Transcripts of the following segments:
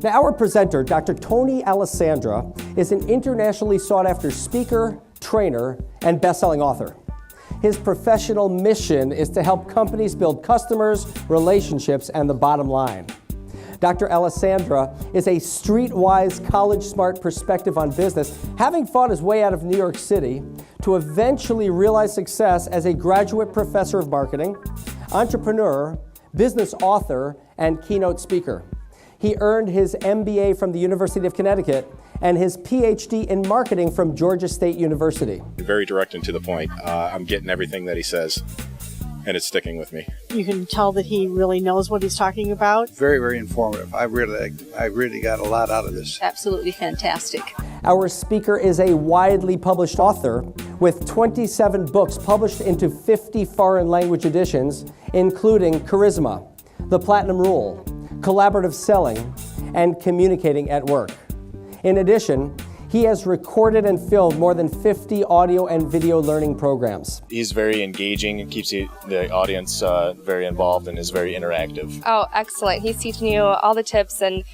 Now, our presenter, Dr. Tony Alessandra, is an internationally sought-after speaker, trainer, and best-selling author. His professional mission is to help companies build customers, relationships, and the bottom line. Dr. Alessandra is a streetwise, college-smart perspective on business, having fought his way out of New York City to eventually realize success as a graduate professor of marketing, entrepreneur, business author, and keynote speaker. He earned his MBA from the University of Connecticut and his PhD in marketing from Georgia State University. Very direct and to the point. I'm getting everything that he says, and it's sticking with me. You can tell that he really knows what he's talking about. Very, very informative. I really got a lot out of this. Absolutely fantastic. Our speaker is a widely published author with 27 books published into 50 foreign language editions, including Charisma, The Platinum Rule, Collaborative Selling, and Communicating at Work. In addition, he has recorded and filmed more than 50 audio and video learning programs. He's very engaging and keeps the audience very involved and is very interactive. Oh, excellent. He's teaching you all the tips and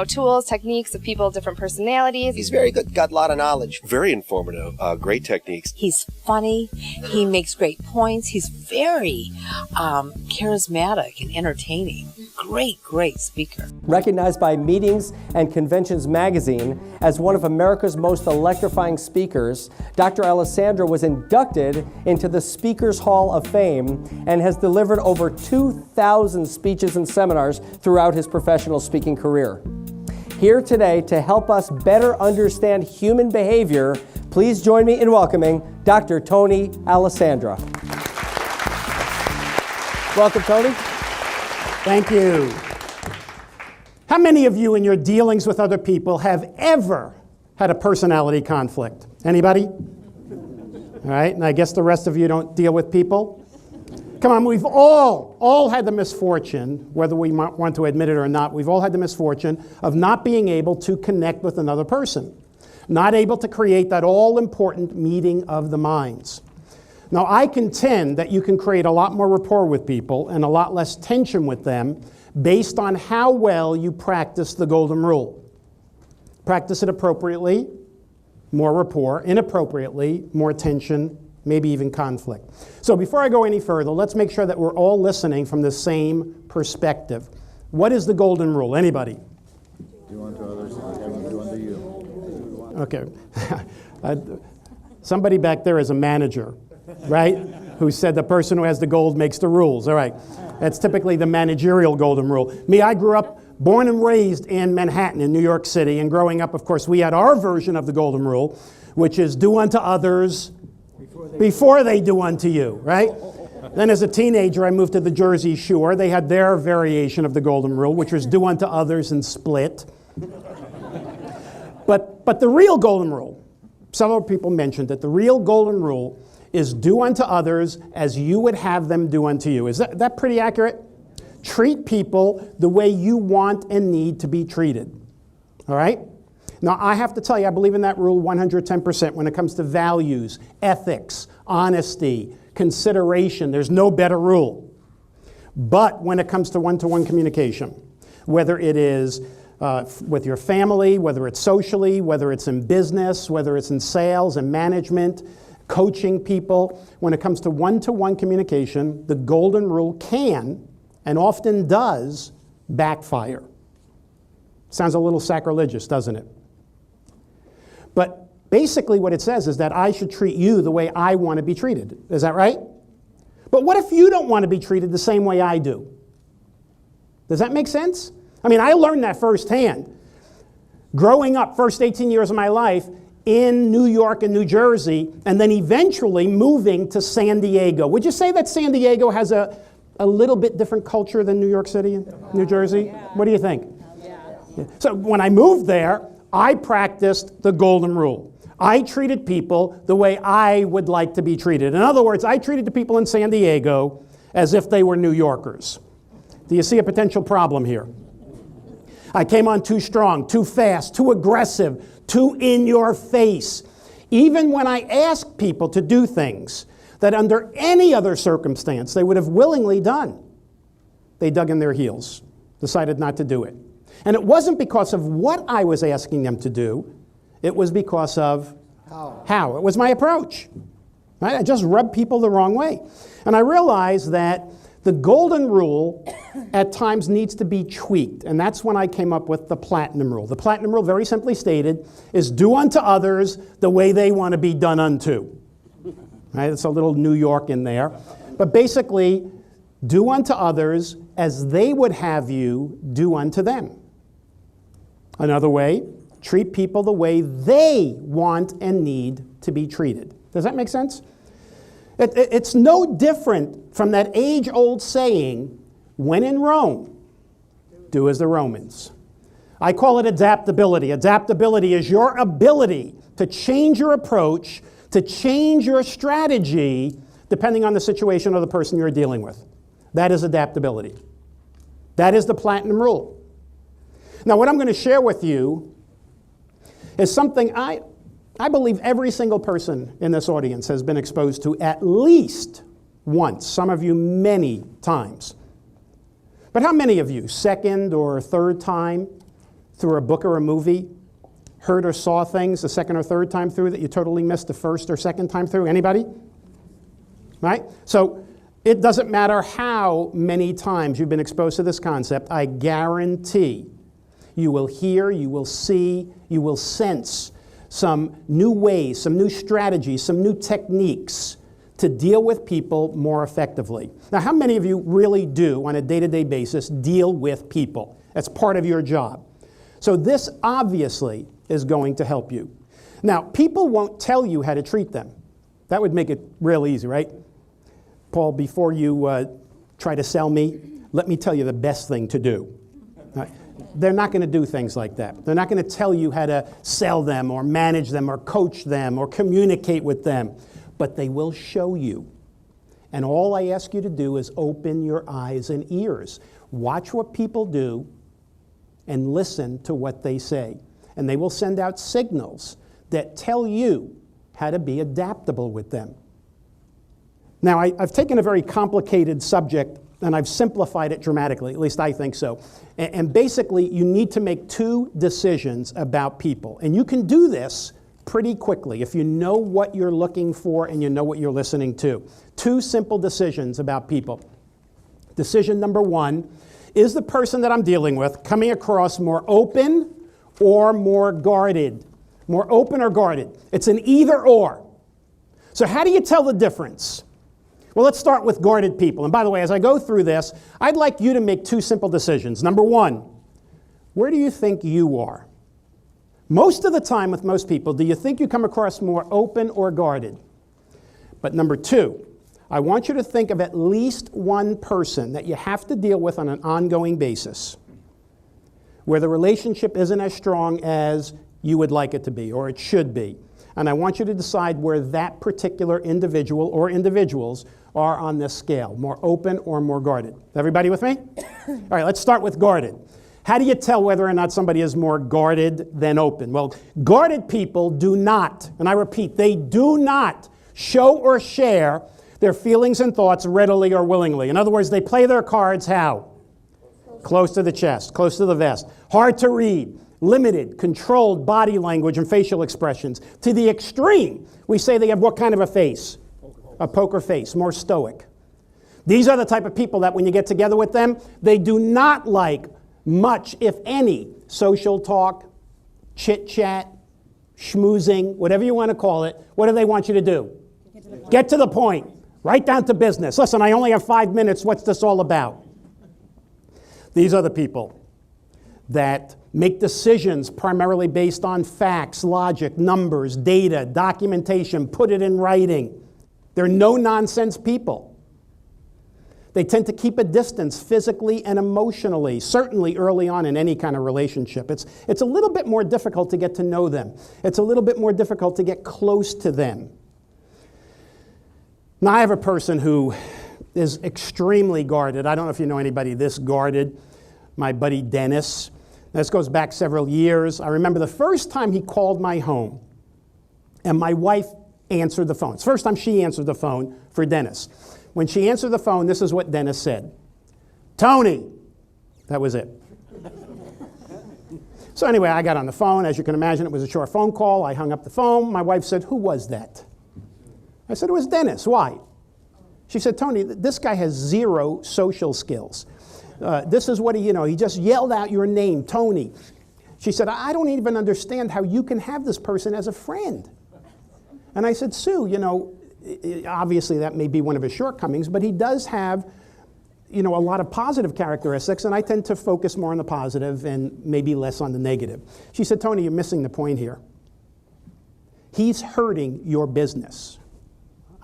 tools, techniques of people, different personalities. He's very good, got a lot of knowledge. Very informative, great techniques. He's funny, he makes great points, he's very charismatic and entertaining. Great speaker. Recognized by Meetings and Conventions magazine as one of America's most electrifying speakers, Dr. Alessandra was inducted into the Speakers Hall of Fame and has delivered over 2,000 speeches and seminars throughout his professional speaking career. Here today to help us better understand human behavior, please join me in welcoming Dr. Tony Alessandra. Welcome, Tony. Thank you. How many of you in your dealings with other people have ever had a personality conflict? Anybody? All right, and I guess the rest of you don't deal with people? Come on, we've all had the misfortune, whether we might want to admit it or not, we've all had the misfortune of not being able to connect with another person, not able to create that all-important meeting of the minds. Now, I contend that you can create a lot more rapport with people and a lot less tension with them based on how well you practice the golden rule. Practice it appropriately, more rapport; inappropriately, more tension, maybe even conflict. So before I go any further, let's make sure that we're all listening from the same perspective. What is the golden rule? Anybody? Do unto others as they have do unto you. Okay. Somebody back there is a manager, right? Who said the person who has the gold makes the rules. All right. That's typically the managerial golden rule. Me, I grew up born and raised in Manhattan in New York City, and growing up, of course, we had our version of the golden rule, which is do unto others before they do unto you, right? Then as a teenager, I moved to the Jersey Shore. They had their variation of the golden rule, which was do unto others and split. But the real golden rule, several people mentioned that the real golden rule is do unto others as you would have them do unto you. Is that pretty accurate? Treat people the way you want and need to be treated. All right? Now, I have to tell you, I believe in that rule 110% when it comes to values, ethics, honesty, consideration. There's no better rule. But when it comes to one-to-one communication, whether it is with your family, whether it's socially, whether it's in business, whether it's in sales and management, coaching people, when it comes to one-to-one communication, the golden rule can, and often does, backfire. Sounds a little sacrilegious, doesn't it? But basically what it says is that I should treat you the way I want to be treated. Is that right? But what if you don't want to be treated the same way I do? Does that make sense? I mean, I learned that firsthand. Growing up, first 18 years of my life, in New York and New Jersey, and then eventually moving to San Diego. Would you say that San Diego has a little bit different culture than New York City and New Jersey? What do you think? Yeah. So when I moved there, I practiced the golden rule. I treated people the way I would like to be treated. In other words, I treated the people in San Diego as if they were New Yorkers. Do you see a potential problem here? I came on too strong, too fast, too aggressive, too in your face. Even when I asked people to do things that under any other circumstance they would have willingly done, they dug in their heels, decided not to do it. And it wasn't because of what I was asking them to do, it was because of how. It was my approach. Right? I just rubbed people the wrong way. And I realized that the golden rule at times needs to be tweaked, and that's when I came up with the platinum rule. The platinum rule, very simply stated, is do unto others the way they want to be done unto. Right? It's a little New York in there. But basically, do unto others as they would have you do unto them. Another way, treat people the way they want and need to be treated. Does that make sense? It's no different from that age-old saying, when in Rome, do as the Romans. I call it adaptability. Adaptability is your ability to change your approach, to change your strategy, depending on the situation or the person you're dealing with. That is adaptability. That is the platinum rule. Now, what I'm going to share with you is something I believe every single person in this audience has been exposed to at least once, some of you many times. But how many of you, second or third time through a book or a movie, heard or saw things the second or third time through that you totally missed the first or second time through? Anybody? Right? So it doesn't matter how many times you've been exposed to this concept, I guarantee you will hear, you will see, you will sense some new ways, some new strategies, some new techniques to deal with people more effectively. Now, how many of you really do, on a day-to-day basis, deal with people? That's part of your job. So this obviously is going to help you. Now, people won't tell you how to treat them. That would make it real easy, right? Paul, before you try to sell me, let me tell you the best thing to do. They're not going to do things like that. They're not going to tell you how to sell them or manage them or coach them or communicate with them. But they will show you. And all I ask you to do is open your eyes and ears. Watch what people do and listen to what they say. And they will send out signals that tell you how to be adaptable with them. Now, I've taken a very complicated subject and I've simplified it dramatically, at least I think so. And basically, you need to make two decisions about people. And you can do this pretty quickly if you know what you're looking for and you know what you're listening to. Two simple decisions about people. Decision number one, is the person that I'm dealing with coming across more open or more guarded? More open or guarded? It's an either or. So how do you tell the difference? Well, let's start with guarded people. And by the way, as I go through this, I'd like you to make two simple decisions. Number one, where do you think you are? Most of the time with most people, do you think you come across more open or guarded? But number two, I want you to think of at least one person that you have to deal with on an ongoing basis where the relationship isn't as strong as you would like it to be or it should be. And I want you to decide where that particular individual or individuals are on this scale, more open or more guarded. Everybody with me? All right, let's start with guarded. How do you tell whether or not somebody is more guarded than open? Well, guarded people do not, and I repeat, they do not show or share their feelings and thoughts readily or willingly. In other words, they play their cards how? Close to the chest, close to the vest. Hard to read, limited, controlled body language and facial expressions. To the extreme, we say they have what kind of a face? A poker face, more stoic. These are the type of people that when you get together with them, they do not like much, if any, social talk, chit-chat, schmoozing, whatever you want to call it. What do they want you to do? Get to the point. Right down to business. Listen, I only have 5 minutes. What's this all about? These are the people that make decisions primarily based on facts, logic, numbers, data, documentation, put it in writing. They're no-nonsense people. They tend to keep a distance physically and emotionally, certainly early on in any kind of relationship. It's a little bit more difficult to get to know them. It's a little bit more difficult to get close to them. Now, I have a person who is extremely guarded. I don't know if you know anybody this guarded. My buddy Dennis. This goes back several years. I remember the first time he called my home, and my wife answered the phone. It's the first time she answered the phone for Dennis. When she answered the phone, this is what Dennis said. Tony. That was it. So anyway, I got on the phone. As you can imagine, it was a short phone call. I hung up the phone. My wife said, "Who was that?" I said, "It was Dennis." "Why?" She said, "Tony, this guy has zero social skills. This is what he just yelled out your name, Tony." She said, "I don't even understand how you can have this person as a friend." And I said, "Sue, obviously that may be one of his shortcomings, but he does have a lot of positive characteristics, and I tend to focus more on the positive and maybe less on the negative." She said, "Tony, you're missing the point here. He's hurting your business."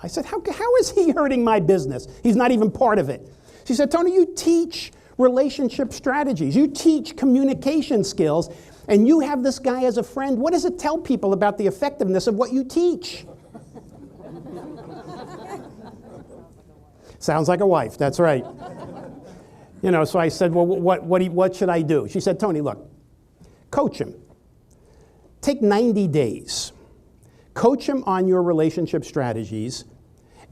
I said, how is he hurting my business? He's not even part of it." She said, "Tony, you teach relationship strategies. You teach communication skills, and you have this guy as a friend. What does it tell people about the effectiveness of what you teach?" Sounds like a wife, that's right. So I said, "Well, what should I do?" She said, "Tony, look, coach him. Take 90 days. Coach him on your relationship strategies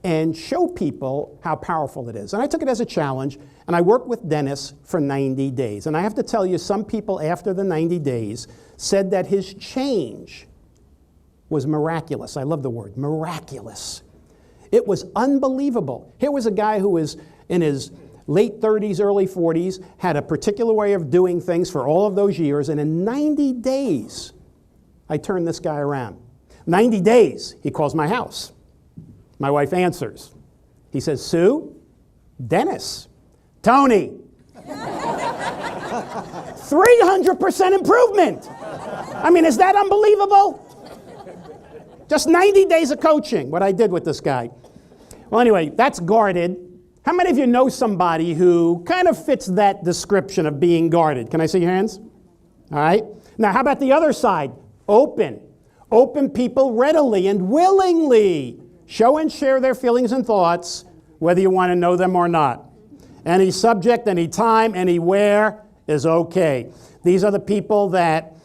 and show people how powerful it is." And I took it as a challenge, and I worked with Dennis for 90 days. And I have to tell you, some people after the 90 days said that his change was miraculous. I love the word, miraculous. It was unbelievable. Here was a guy who was in his late 30s, early 40s, had a particular way of doing things for all of those years, and in 90 days, I turned this guy around. 90 days, he calls my house. My wife answers. He says, "Sue, Dennis, Tony, 300% improvement." I mean, is that unbelievable? Just 90 days of coaching, what I did with this guy. Well, anyway, that's guarded. How many of you know somebody who kind of fits that description of being guarded? Can I see your hands? All right. Now, how about the other side? Open. Open people readily and willingly show and share their feelings and thoughts, whether you want to know them or not. Any subject, any time, anywhere is okay. These are the people that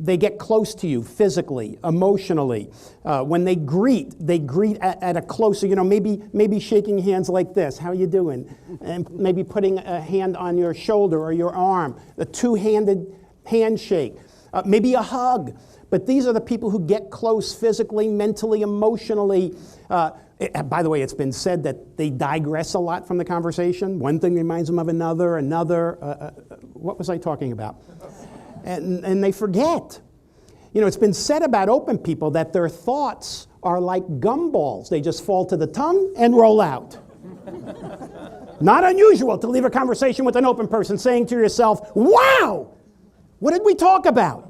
they get close to you physically, emotionally. When they greet at a closer, maybe shaking hands like this. "How you doing?" And maybe putting a hand on your shoulder or your arm, a two-handed handshake, maybe a hug. But these are the people who get close physically, mentally, emotionally. By the way, it's been said that they digress a lot from the conversation. One thing reminds them of another. What was I talking about? And they forget. It's been said about open people that their thoughts are like gumballs. They just fall to the tongue and roll out. Not unusual to leave a conversation with an open person saying to yourself, "Wow, what did we talk about?"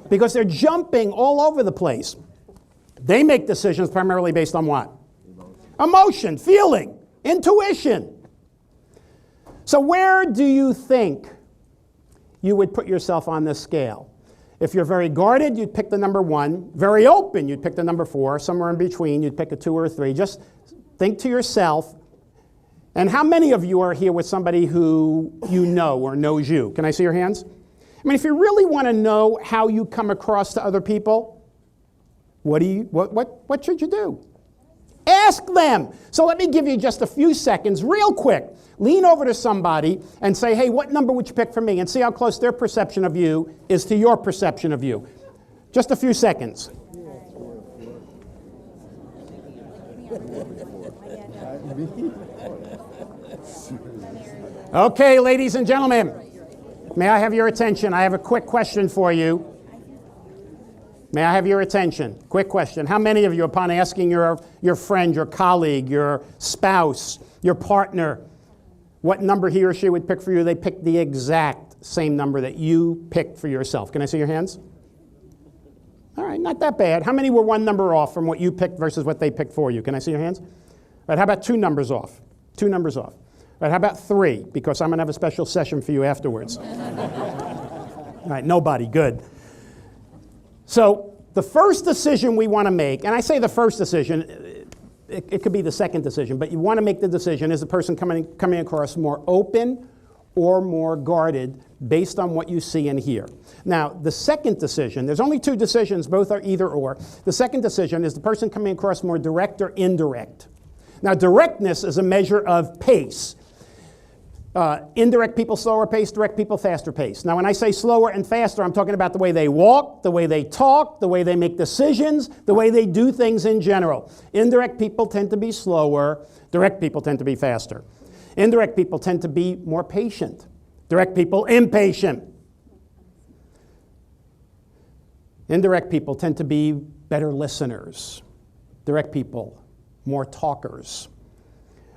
Because they're jumping all over the place. They make decisions primarily based on what? Emotion, feeling, intuition. So where do you think you would put yourself on this scale? If you're very guarded, you'd pick the number 1. Very open, you'd pick the number 4. Somewhere in between, you'd pick a 2 or a 3. Just think to yourself. And how many of you are here with somebody who you know or knows you? Can I see your hands? I mean, if you really want to know how you come across to other people, what should you do? Ask them. So let me give you just a few seconds, real quick. Lean over to somebody and say, "Hey, what number would you pick for me?" And see how close their perception of you is to your perception of you. Just a few seconds. Okay, ladies and gentlemen, may I have your attention? I have a quick question for you. May I have your attention? Quick question. How many of you, upon asking your friend, your colleague, your spouse, your partner, what number he or she would pick for you, they picked the exact same number that you picked for yourself? Can I see your hands? All right, not that bad. How many were one number off from what you picked versus what they picked for you? Can I see your hands? All right, how about 2 numbers off? 2 numbers off. All right, how about 3? Because I'm going to have a special session for you afterwards. All right, nobody. Good. So the first decision we want to make, and I say the first decision, it could be the second decision, but you want to make the decision, is the person coming across more open or more guarded based on what you see and hear. Now, the second decision, there's only 2 decisions, both are either or. The second decision is the person coming across more direct or indirect. Now, directness is a measure of pace. Indirect people slower pace, direct people faster pace. Now when I say slower and faster, I'm talking about the way they walk, the way they talk, the way they make decisions, the way they do things in general. Indirect people tend to be slower, direct people tend to be faster. Indirect people tend to be more patient, direct people impatient. Indirect people tend to be better listeners, direct people more talkers.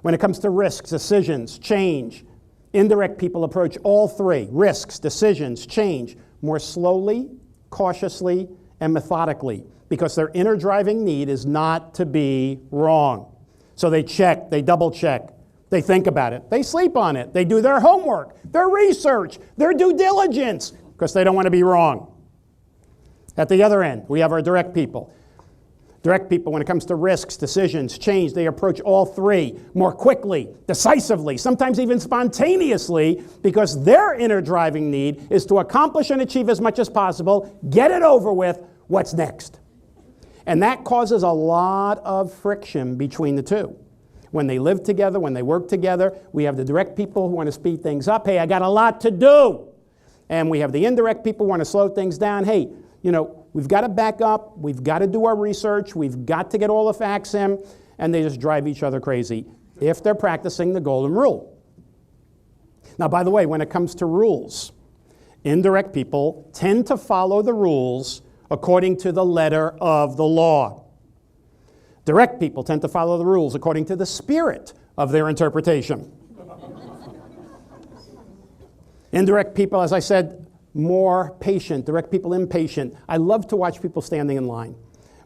When it comes to risks, decisions, change, indirect people approach all three, risks, decisions, change, more slowly, cautiously, and methodically, because their inner driving need is not to be wrong. So they check, they double check, they think about it, they sleep on it, they do their homework, their research, their due diligence, because they don't want to be wrong. At the other end, we have our direct people. Direct people, when it comes to risks, decisions, change, they approach all three more quickly, decisively, sometimes even spontaneously, because their inner driving need is to accomplish and achieve as much as possible, get it over with, what's next? And that causes a lot of friction between the two. When they live together, when they work together, we have the direct people who want to speed things up. Hey, I got a lot to do. And we have the indirect people who want to slow things down. Hey, you know, we've got to back up, we've got to do our research, we've got to get all the facts in, and they just drive each other crazy if they're practicing the golden rule. Now, by the way, when it comes to rules, indirect people tend to follow the rules according to the letter of the law. Direct people tend to follow the rules according to the spirit of their interpretation. Indirect people, as I said, more patient, direct people impatient. I love to watch people standing in line.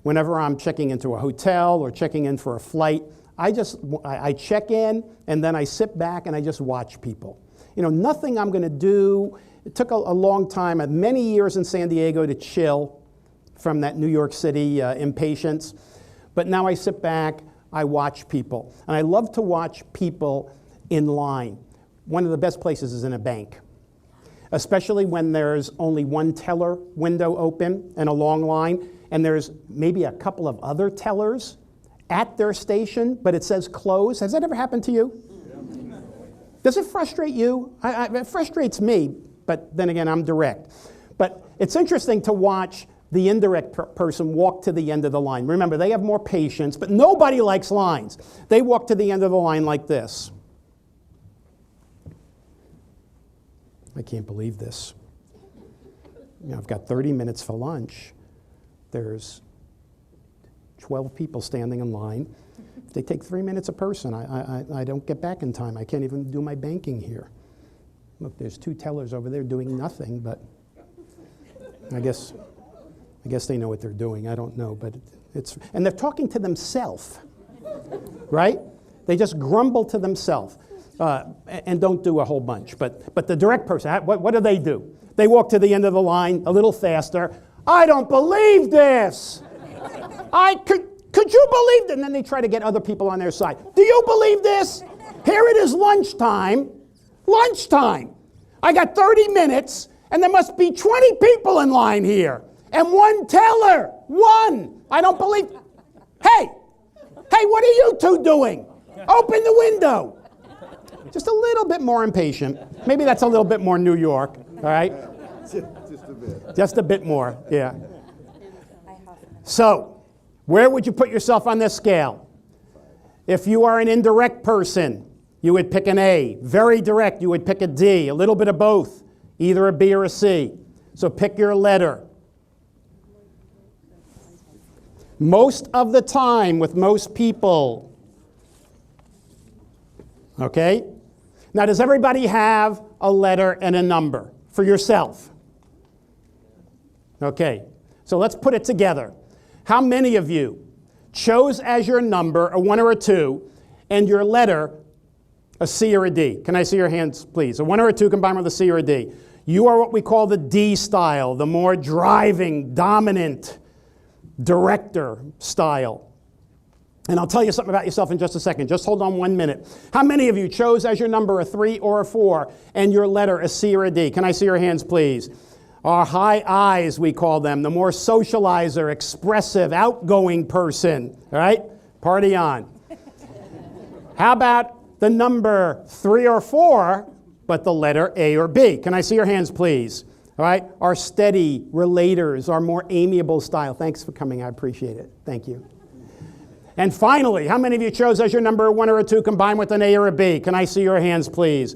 Whenever I'm checking into a hotel or checking in for a flight, I check in and then I sit back and I just watch people. You know, nothing I'm going to do. It took a long time, many years in San Diego to chill from that New York City impatience. But now I sit back, I watch people. And I love to watch people in line. One of the best places is in a bank, especially when there's only one teller window open and a long line, and there's maybe a couple of other tellers at their station, but it says close. Has that ever happened to you? Yeah. Does it frustrate you? It frustrates me, but then again, I'm direct. But it's interesting to watch the indirect person walk to the end of the line. Remember, they have more patience, but nobody likes lines. They walk to the end of the line like this. I can't believe this. You know, I've got 30 minutes for lunch. There's 12 people standing in line. They take 3 minutes a person. I don't get back in time. I can't even do my banking here. Look, there's 2 tellers over there doing nothing, but I guess they know what they're doing. I don't know, but and they're talking to themselves, right? They just grumble to themselves. And don't do a whole bunch. But the direct person, what do? They walk to the end of the line a little faster. I don't believe this. Could you believe that? And then they try to get other people on their side. Do you believe this? Here it is lunchtime. Lunchtime. I got 30 minutes, and there must be 20 people in line here. And one teller. One. I don't believe. Hey, what are you two doing? Open the window. Just a little bit more impatient. Maybe that's a little bit more New York, all right? Just a bit. Just a bit more, yeah. So, where would you put yourself on this scale? If you are an indirect person, you would pick an A. Very direct, you would pick a D. A little bit of both, either a B or a C. So pick your letter. Most of the time with most people, okay? Now, does everybody have a letter and a number for yourself? Okay, so let's put it together. How many of you chose as your number a 1 or a 2 and your letter a C or a D? Can I see your hands, please? A 1 or a 2 combined with a C or a D. You are what we call the D style, the more driving, dominant, director style. And I'll tell you something about yourself in just a second. Just hold on 1 minute. How many of you chose as your number a 3 or a 4 and your letter a C or a D? Can I see your hands, please? Our high I's, we call them, the more socializer, expressive, outgoing person. All right? Party on. How about the number 3 or 4 but the letter A or B. Can I see your hands, please? All right, our steady relators, our more amiable style. Thanks for coming, I appreciate it. Thank you. And finally, how many of you chose as your number 1 or a 2 combined with an A or a B? Can I see your hands, please?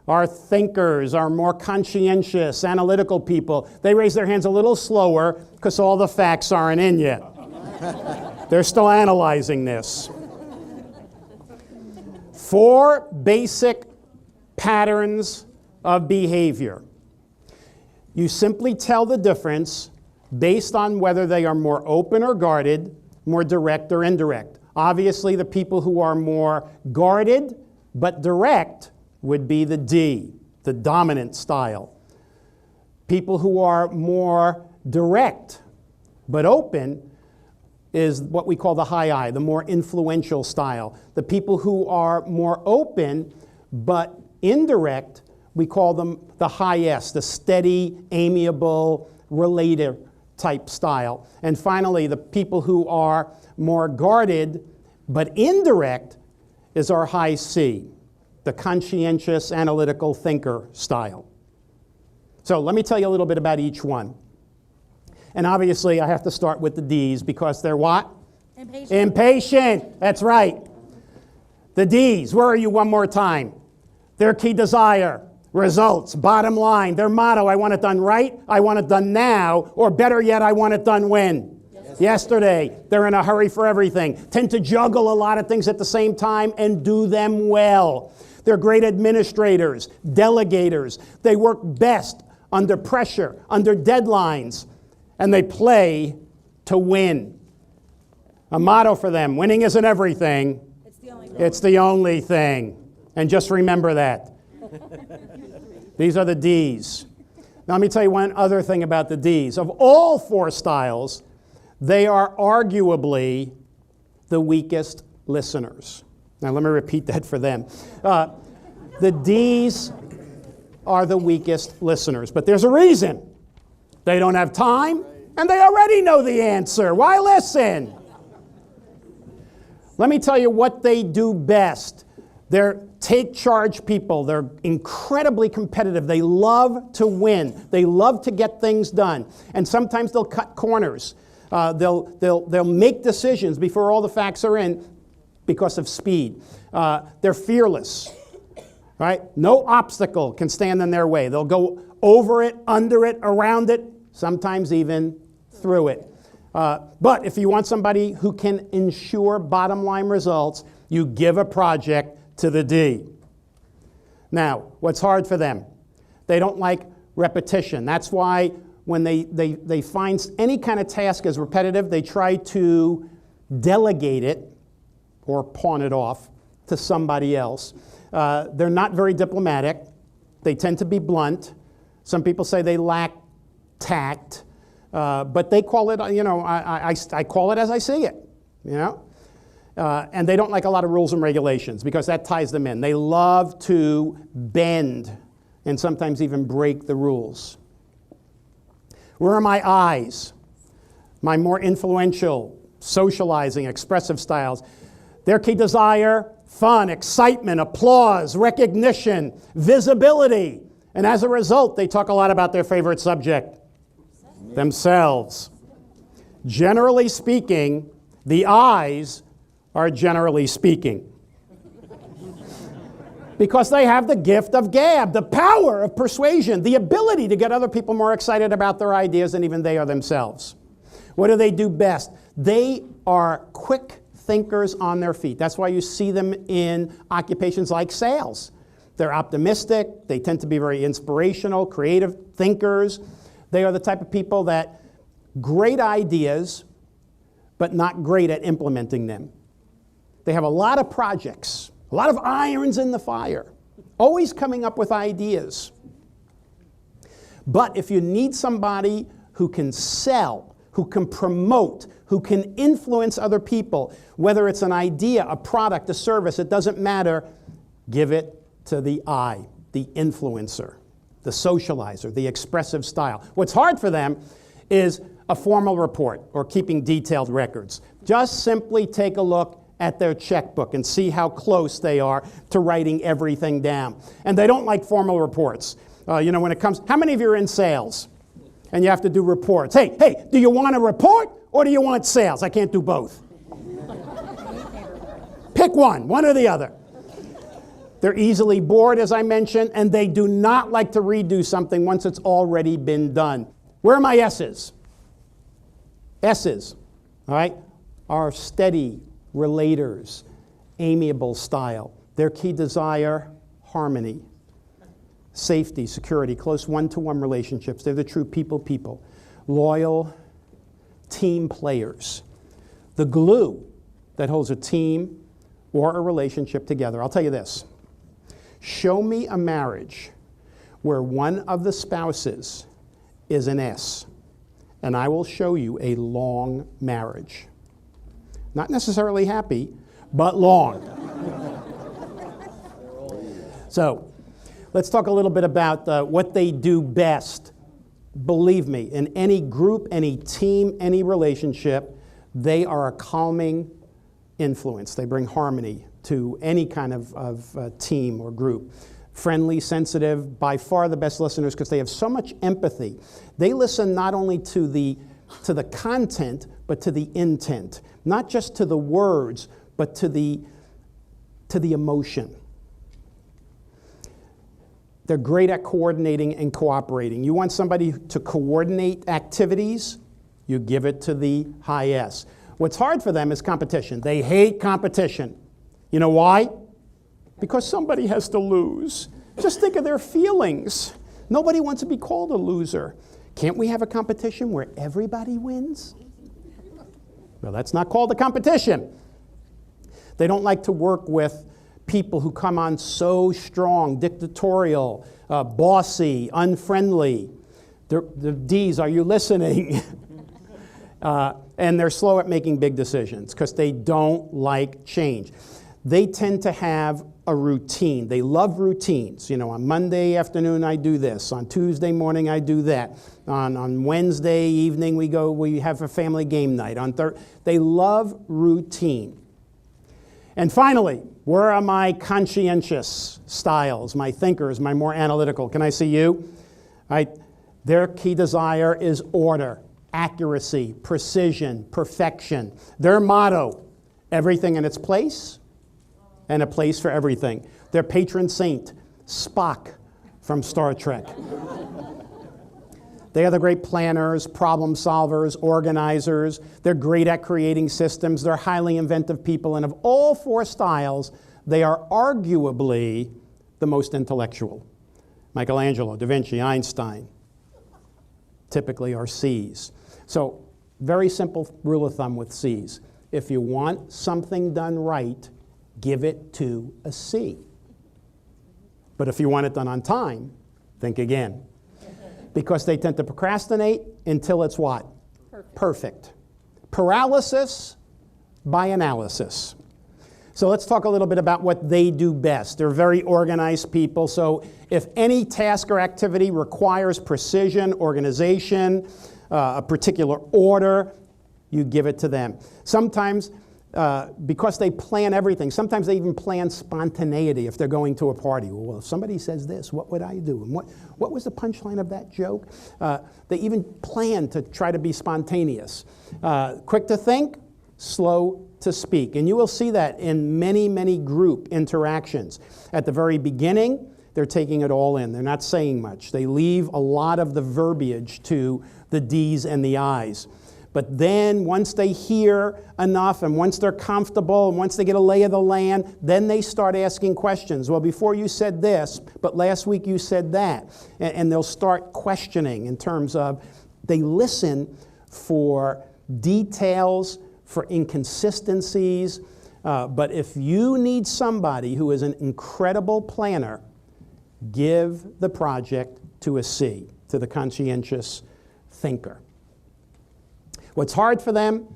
Our thinkers, our more conscientious, analytical people, they raise their hands a little slower because all the facts aren't in yet. They're still analyzing this. 4 basic patterns of behavior. You simply tell the difference based on whether they are more open or guarded, more direct or indirect. Obviously, the people who are more guarded but direct would be the D, the dominant style. People who are more direct but open is what we call the high I, the more influential style. The people who are more open but indirect, we call them the high S, the steady, amiable, relator type style. And finally, the people who are more guarded but indirect is our high C, the conscientious, analytical thinker style. So let me tell you a little bit about each one. And obviously, I have to start with the D's because they're what? Impatient. Impatient. That's right. The D's, where are you one more time? Their key desire, results, bottom line, their motto, I want it done right, I want it done now, or better yet, I want it done when? Yesterday. They're in a hurry for everything. Tend to juggle a lot of things at the same time and do them well. They're great administrators, delegators. They work best under pressure, under deadlines, and they play to win. A motto for them, winning isn't everything, it's the only thing. And just remember that. These are the D's. Now let me tell you one other thing about the D's. Of all 4 styles, they are arguably the weakest listeners. Now let me repeat that for them. The D's are the weakest listeners, but there's a reason. They don't have time, and they already know the answer. Why listen? Let me tell you what they do best. They're take-charge people. They're incredibly competitive. They love to win. They love to get things done. And sometimes they'll cut corners. They'll make decisions before all the facts are in because of speed. They're fearless. Right? No obstacle can stand in their way. They'll go over it, under it, around it, sometimes even through it. But if you want somebody who can ensure bottom line results, you give a project to the D. Now, what's hard for them? They don't like repetition. That's why when they find any kind of task as repetitive, they try to delegate it or pawn it off to somebody else. They're not very diplomatic. They tend to be blunt. Some people say they lack tact, but they call it, I call it as I see it, and they don't like a lot of rules and regulations because that ties them in. They love to bend and sometimes even break the rules. Where are my I's? My more influential, socializing, expressive styles. Their key desire, fun, excitement, applause, recognition, visibility. And as a result, they talk a lot about their favorite subject, themselves. Generally speaking, the I's are generally speaking. Because they have the gift of gab, the power of persuasion, the ability to get other people more excited about their ideas than even they are themselves. What do they do best? They are quick thinkers on their feet. That's why you see them in occupations like sales. They're optimistic. They tend to be very inspirational, creative thinkers. They are the type of people that great ideas, but not great at implementing them. They have a lot of projects, a lot of irons in the fire, always coming up with ideas. But if you need somebody who can sell, who can promote, who can influence other people, whether it's an idea, a product, a service, it doesn't matter, give it to the I, the influencer, the socializer, the expressive style. What's hard for them is a formal report or keeping detailed records. Just simply take a look at their checkbook and see how close they are to writing everything down. And they don't like formal reports. When it comes, how many of you are in sales? And you have to do reports. Hey, do you want a report or do you want sales? I can't do both. Pick one or the other. They're easily bored, as I mentioned, and they do not like to redo something once it's already been done. Where are my S's? S's, all right, are steady, relators, amiable style. Their key desire, harmony, safety, security, close one-to-one relationships. They're the true people. Loyal team players. The glue that holds a team or a relationship together. I'll tell you this. Show me a marriage where one of the spouses is an S, and I will show you a long marriage. Not necessarily happy, but long. So, let's talk a little bit about what they do best. Believe me, in any group, any team, any relationship, they are a calming influence. They bring harmony to any kind of team or group. Friendly, sensitive, by far the best listeners because they have so much empathy. They listen not only to the content, but to the intent. Not just to the words, but to the emotion. They're great at coordinating and cooperating. You want somebody to coordinate activities, you give it to the high S. What's hard for them is competition. They hate competition. You know why? Because somebody has to lose. Just think of their feelings. Nobody wants to be called a loser. Can't we have a competition where everybody wins? Well, that's not called a competition. They don't like to work with people who come on so strong, dictatorial, bossy, unfriendly. The D's, are you listening? And they're slow at making big decisions because they don't like change. They tend to have a routine. They love routines. On Monday afternoon I do this. On Tuesday morning I do that. On Wednesday evening we have a family game night. They love routine. And finally, where are my conscientious styles, my thinkers, my more analytical? Can I see you? Right? Their key desire is order, accuracy, precision, perfection. Their motto, everything in its place and a place for everything. Their patron saint, Spock from Star Trek. They are the great planners, problem solvers, organizers. They're great at creating systems. They're highly inventive people. And of all four styles, they are arguably the most intellectual. Michelangelo, Da Vinci, Einstein typically are C's. So, very simple rule of thumb with C's. If you want something done right, give it to a C. But if you want it done on time, think again. Because they tend to procrastinate until it's what? Perfect. Paralysis by analysis. So let's talk a little bit about what they do best. They're very organized people, so if any task or activity requires precision, organization, a particular order, you give it to them. Sometimes, because they plan everything, sometimes they even plan spontaneity if they're going to a party. Well, if somebody says this, what would I do? And what was the punchline of that joke? They even plan to try to be spontaneous. Quick to think, slow to speak. And you will see that in many, many group interactions. At the very beginning, they're taking it all in. They're not saying much. They leave a lot of the verbiage to the D's and the I's. But then once they hear enough and once they're comfortable and once they get a lay of the land, then they start asking questions. Well, before you said this, but last week you said that. And they'll start questioning in terms of they listen for details, for inconsistencies. But if you need somebody who is an incredible planner, give the project to a C, to the conscientious thinker. What's hard for them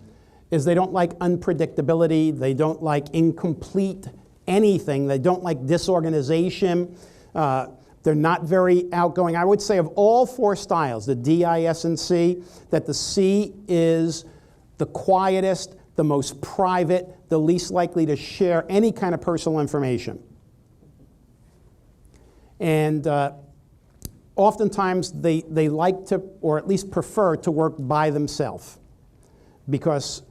is they don't like unpredictability, they don't like incomplete anything, they don't like disorganization, they're not very outgoing. I would say of all four styles, the D, I, S, and C, that the C is the quietest, the most private, the least likely to share any kind of personal information. And oftentimes they like to, or at least prefer to work by themselves, because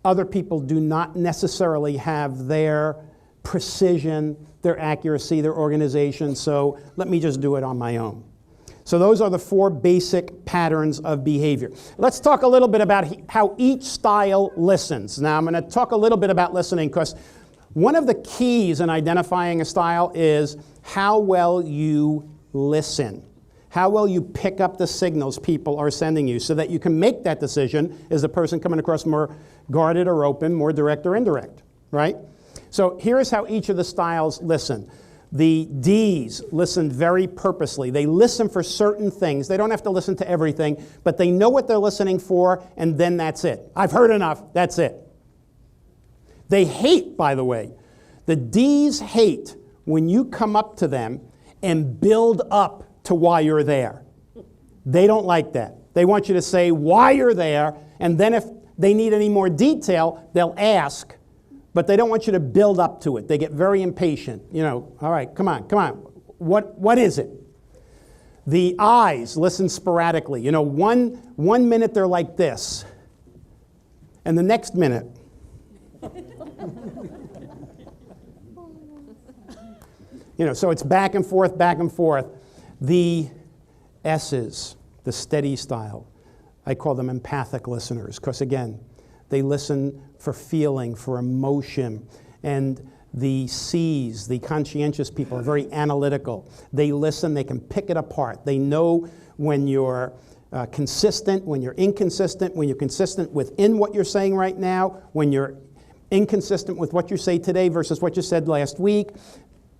other people do not necessarily have their precision, their accuracy, their organization, so let me just do it on my own. So those are the 4 basic patterns of behavior. Let's talk a little bit about how each style listens. Now I'm going to talk a little bit about listening, because one of the keys in identifying a style is how well you listen. How well you pick up the signals people are sending you, so that you can make that decision. Is the person coming across more guarded or open, more direct or indirect, right? So here's how each of the styles listen. The Ds listen very purposely. They listen for certain things. They don't have to listen to everything, but they know what they're listening for, and then that's it. I've heard enough, that's it. They hate, by the way, the Ds hate when you come up to them and build up to why you're there. They don't like that. They want you to say why you're there, and then if they need any more detail, they'll ask, but they don't want you to build up to it. They get very impatient. You know, all right, come on. What is it? The Is listen sporadically. You know, one minute they're like this, and the next minute, you know, so it's back and forth, back and forth. The S's, the steady style, I call them empathic listeners, because again, they listen for feeling, for emotion. And the C's, the conscientious people, are very analytical. They listen, they can pick it apart. They know when you're consistent, when you're inconsistent, when you're consistent within what you're saying right now, when you're inconsistent with what you say today versus what you said last week.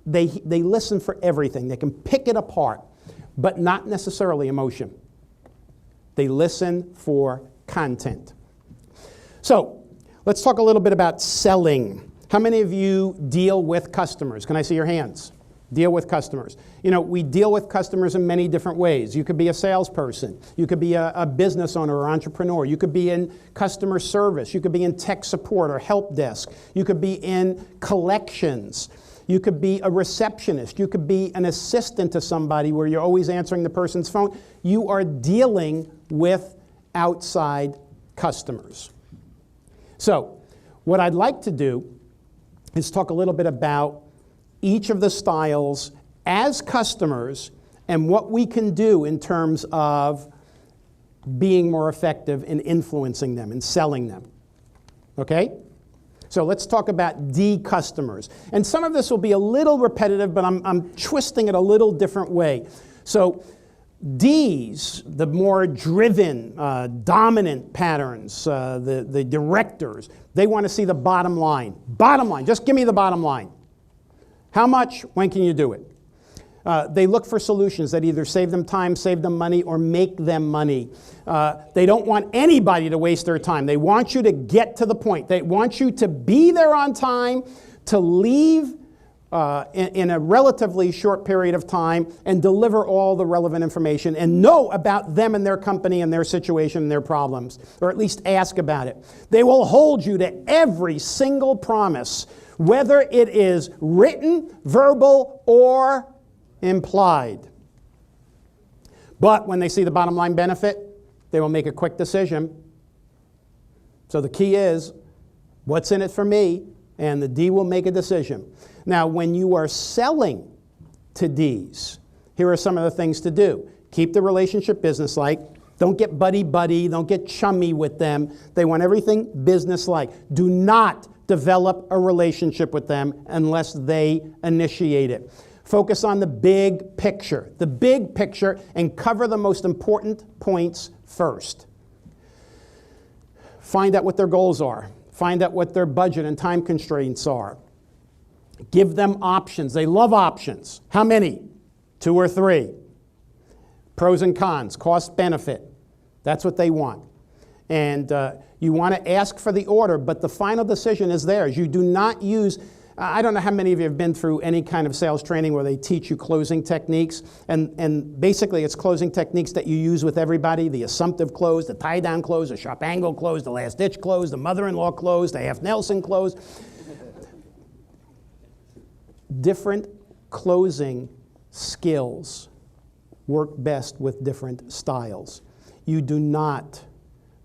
They listen for everything. They can pick it apart, but not necessarily emotion. They listen for content. So let's talk a little bit about selling. How many of you deal with customers? Can I see your hands? Deal with customers. You know, we deal with customers in many different ways. You could be a salesperson. You could be a business owner or entrepreneur. You could be in customer service. You could be in tech support or help desk. You could be in collections. You could be a receptionist. You could be an assistant to somebody where you're always answering the person's phone. You are dealing with outside customers. So what I'd like to do is talk a little bit about each of the styles as customers and what we can do in terms of being more effective in influencing them and selling them. Okay? So let's talk about D customers. And some of this will be a little repetitive, but I'm twisting it a little different way. So Ds, the more driven, dominant patterns, the directors, they want to see the bottom line. Bottom line, just give me the bottom line. How much? When can you do it? They look for solutions that either save them time, save them money, or make them money. They don't want anybody to waste their time. They want you to get to the point. They want you to be there on time, to leave in a relatively short period of time and deliver all the relevant information and know about them and their company and their situation and their problems, or at least ask about it. They will hold you to every single promise, whether it is written, verbal, or implied. But when they see the bottom line benefit, they will make a quick decision. So the key is, what's in it for me? And the D will make a decision. Now, when you are selling to Ds, here are some of the things to do. Keep the relationship business-like. Don't get buddy-buddy. Don't get chummy with them. They want everything business-like. Do not develop a relationship with them unless they initiate it. Focus on the big picture, and cover the most important points first. Find out what their goals are. Find out what their budget and time constraints are. Give them options. They love options. How many? 2 or 3. Pros and cons, cost benefit. That's what they want. And you want to ask for the order, but the final decision is theirs. You do not use I don't know how many of you have been through any kind of sales training where they teach you closing techniques, and basically it's closing techniques that you use with everybody: the assumptive close, the tie-down close, the sharp angle close, the last-ditch close, the mother-in-law close, the half-Nelson close. Different closing skills work best with different styles. You do not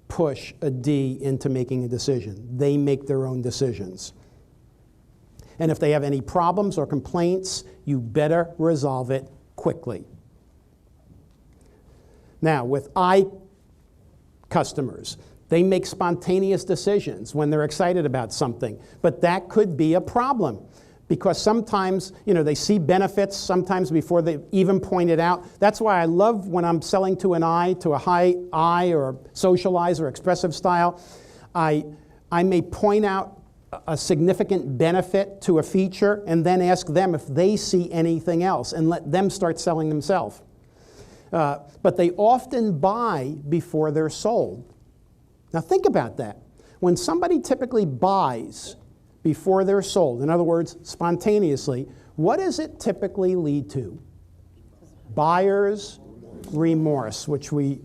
push a D into making a decision. They make their own decisions. And if they have any problems or complaints, you better resolve it quickly. Now, with I customers, they make spontaneous decisions when they're excited about something, but that could be a problem because sometimes, they see benefits sometimes before they even point it out. That's why I love when I'm selling to an I, to a high I or socialize or expressive style, I may point out a significant benefit to a feature and then ask them if they see anything else and let them start selling themselves. But they often buy before they're sold. Now think about that. When somebody typically buys before they're sold, in other words, spontaneously, what does it typically lead to? Buyer's remorse, which we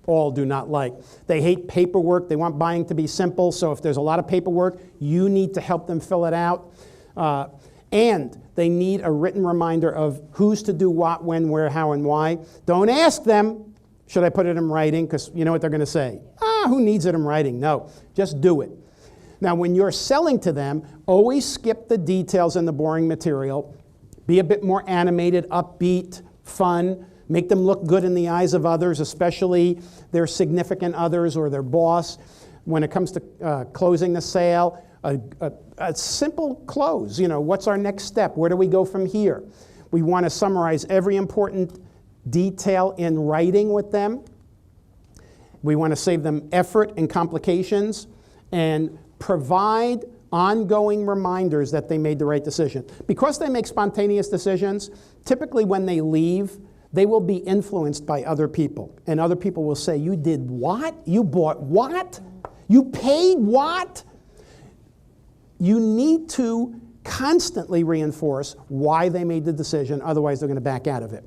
all do not like. They hate paperwork. They want buying to be simple. So if there's a lot of paperwork, you need to help them fill it out. And they need a written reminder of who's to do what, when, where, how, and why. Don't ask them, should I put it in writing? Because you know what they're going to say. Who needs it in writing? No, just do it. Now, when you're selling to them, always skip the details and the boring material. Be a bit more animated, upbeat, fun. Make them look good in the eyes of others, especially their significant others or their boss. When it comes to closing the sale, a simple close. What's our next step? Where do we go from here? We want to summarize every important detail in writing with them. We want to save them effort and complications and provide ongoing reminders that they made the right decision. Because they make spontaneous decisions, typically when they leave, they will be influenced by other people. And other people will say, you did what? You bought what? You paid what? You need to constantly reinforce why they made the decision, otherwise they're going to back out of it.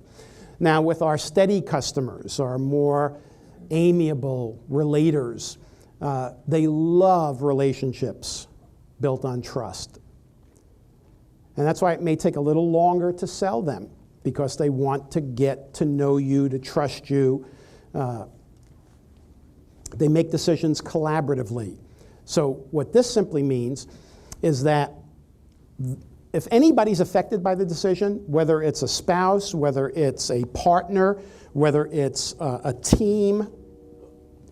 Now with our steady customers, our more amiable relators, they love relationships built on trust. And that's why it may take a little longer to sell them, because they want to get to know you, to trust you. They make decisions collaboratively. So what this simply means is that if anybody's affected by the decision, whether it's a spouse, whether it's a partner, whether it's a team,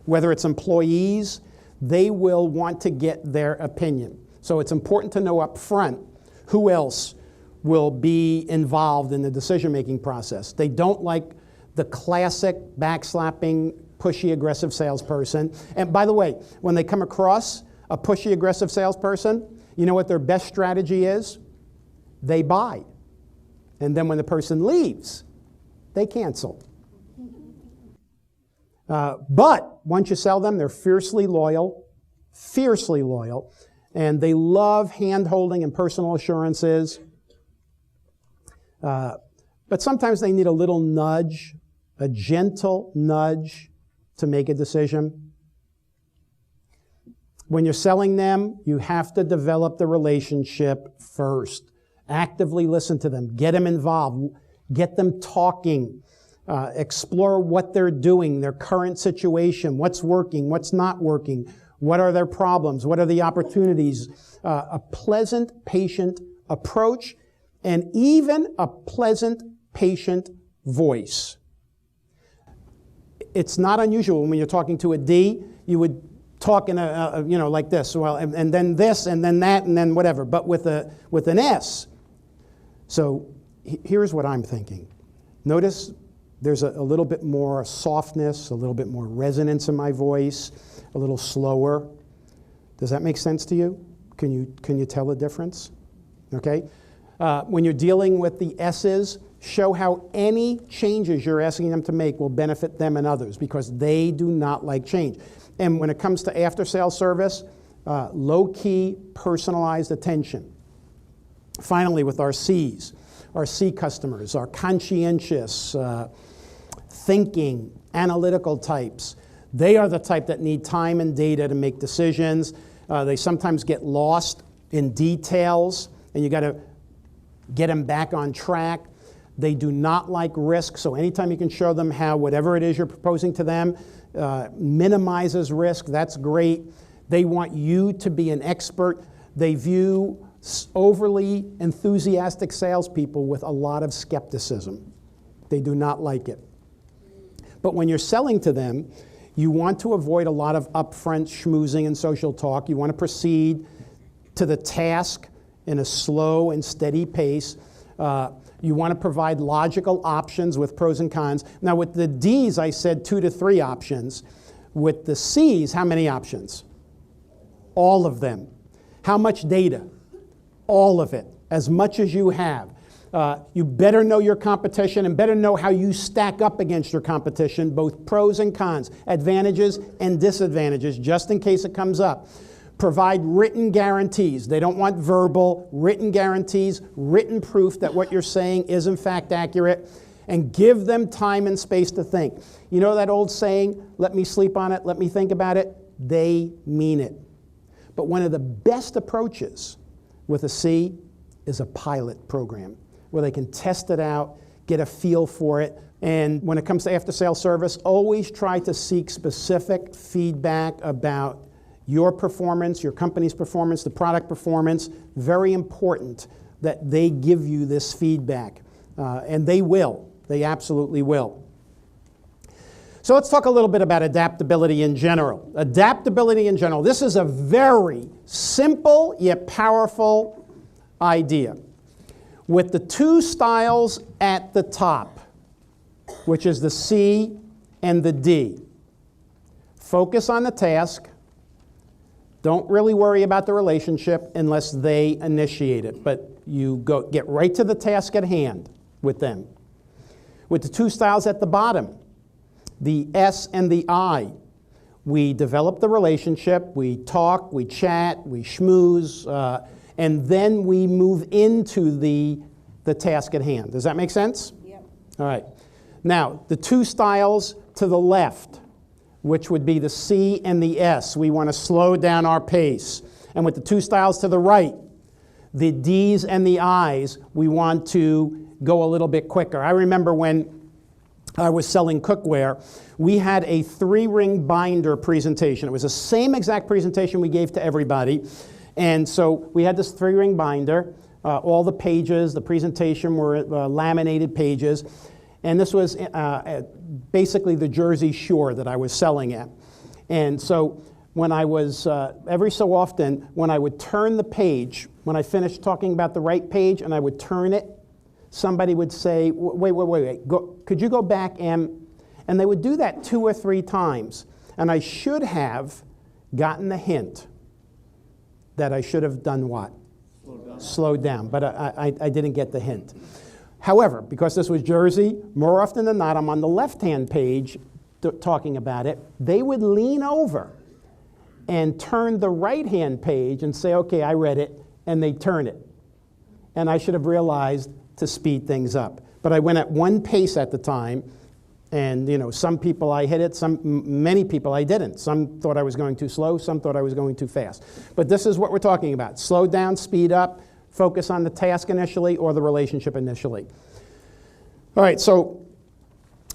whether it's employees, they will want to get their opinion. So it's important to know up front who else will be involved in the decision-making process. They don't like the classic backslapping, pushy, aggressive salesperson. And by the way, when they come across a pushy, aggressive salesperson, you know what their best strategy is? They buy. And then when the person leaves, they cancel. But once you sell them, they're fiercely loyal, and they love hand-holding and personal assurances. But sometimes they need a little nudge, a gentle nudge to make a decision. When you're selling them, you have to develop the relationship first. Actively listen to them. Get them involved. Get them talking. Explore what they're doing, their current situation, what's working, what's not working, what are their problems, what are the opportunities. A pleasant, patient approach, and even a pleasant, patient voice. It's not unusual when you're talking to a D, you would talk in like this, well, and then this, and then that, and then whatever, but with an S. So here's what I'm thinking. Notice there's a little bit more softness, a little bit more resonance in my voice, a little slower. Does that make sense to you? Can you tell the difference? Okay. When you're dealing with the S's, show how any changes you're asking them to make will benefit them and others, because they do not like change. And when it comes to after-sale service, low-key, personalized attention. Finally, with our C's, our C customers, our conscientious, thinking, analytical types, they are the type that need time and data to make decisions. They sometimes get lost in details, and you got to get them back on track. They do not like risk, so anytime you can show them how whatever it is you're proposing to them minimizes risk, that's great. They want you to be an expert. They view overly enthusiastic salespeople with a lot of skepticism. They do not like it. But when you're selling to them, you want to avoid a lot of upfront schmoozing and social talk. You want to proceed to the task in a slow and steady pace. You want to provide logical options with pros and cons. Now with the D's, I said 2 to 3 options. With the C's, how many options? All of them. How much data? All of it, as much as you have. You better know your competition and better know how you stack up against your competition, both pros and cons, advantages and disadvantages, just in case it comes up. Provide written guarantees. They don't want verbal, written guarantees, written proof that what you're saying is in fact accurate, and give them time and space to think. You know that old saying, let me sleep on it, let me think about it? They mean it. But one of the best approaches with a C is a pilot program where they can test it out, get a feel for it. And when it comes to after-sales service, always try to seek specific feedback about your performance, your company's performance, the product performance. Very important that they give you this feedback. And they will. They absolutely will. So let's talk a little bit about adaptability in general. Adaptability in general. This is a very simple yet powerful idea. With the 2 styles at the top, which is the C and the D. Focus on the task. Don't really worry about the relationship unless they initiate it, but you get right to the task at hand with them. With the 2 styles at the bottom, the S and the I, we develop the relationship, we talk, we chat, we schmooze, and then we move into the task at hand. Does that make sense? Yep. All right. Now, the 2 styles to the left, which would be the C and the S, we want to slow down our pace. And with the 2 styles to the right, the D's and the I's, we want to go a little bit quicker. I remember when I was selling cookware, we had a 3-ring binder presentation. It was the same exact presentation we gave to everybody. And so we had this 3-ring binder. All the pages, the presentation were laminated pages. And this was basically the Jersey Shore that I was selling at. And so when I was, every so often, when I would turn the page, when I finished talking about the right page and I would turn it, somebody would say, wait, could you go back and they would do that 2 or 3 times. And I should have gotten the hint that I should have done what? Slowed down. But I didn't get the hint. However, because this was Jersey, more often than not, I'm on the left-hand page talking about it. They would lean over and turn the right-hand page and say, okay, I read it, and they turn it. And I should have realized to speed things up. But I went at 1 pace at the time, and some people I hit it, many people I didn't. Some thought I was going too slow, some thought I was going too fast. But this is what we're talking about. Slow down, speed up, focus on the task initially or the relationship initially. All right, so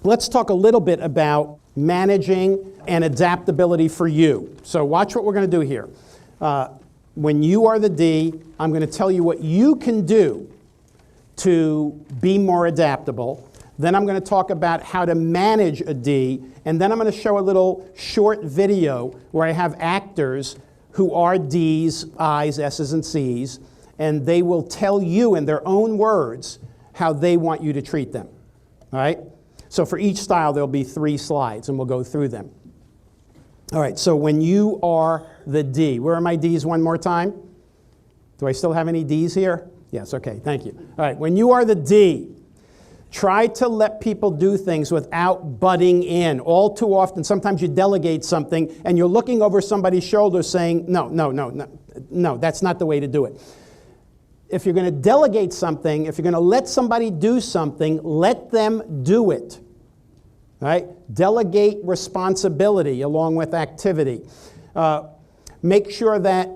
let's talk a little bit about managing and adaptability for you. So watch what we're going to do here. When you are the D, I'm going to tell you what you can do to be more adaptable. Then I'm going to talk about how to manage a D, and then I'm going to show a little short video where I have actors who are D's, I's, S's, and C's, and they will tell you in their own words how they want you to treat them. All right? So for each style, there'll be 3 slides, and we'll go through them. All right, so when you are the D, where are my D's one more time? Do I still have any D's here? Yes, okay, thank you. All right, when you are the D, try to let people do things without butting in. All too often, sometimes you delegate something and you're looking over somebody's shoulder saying, no, that's not the way to do it. if you're going to delegate something, if you're going to let somebody do something, let them do it. Right? Delegate responsibility along with activity. Make sure that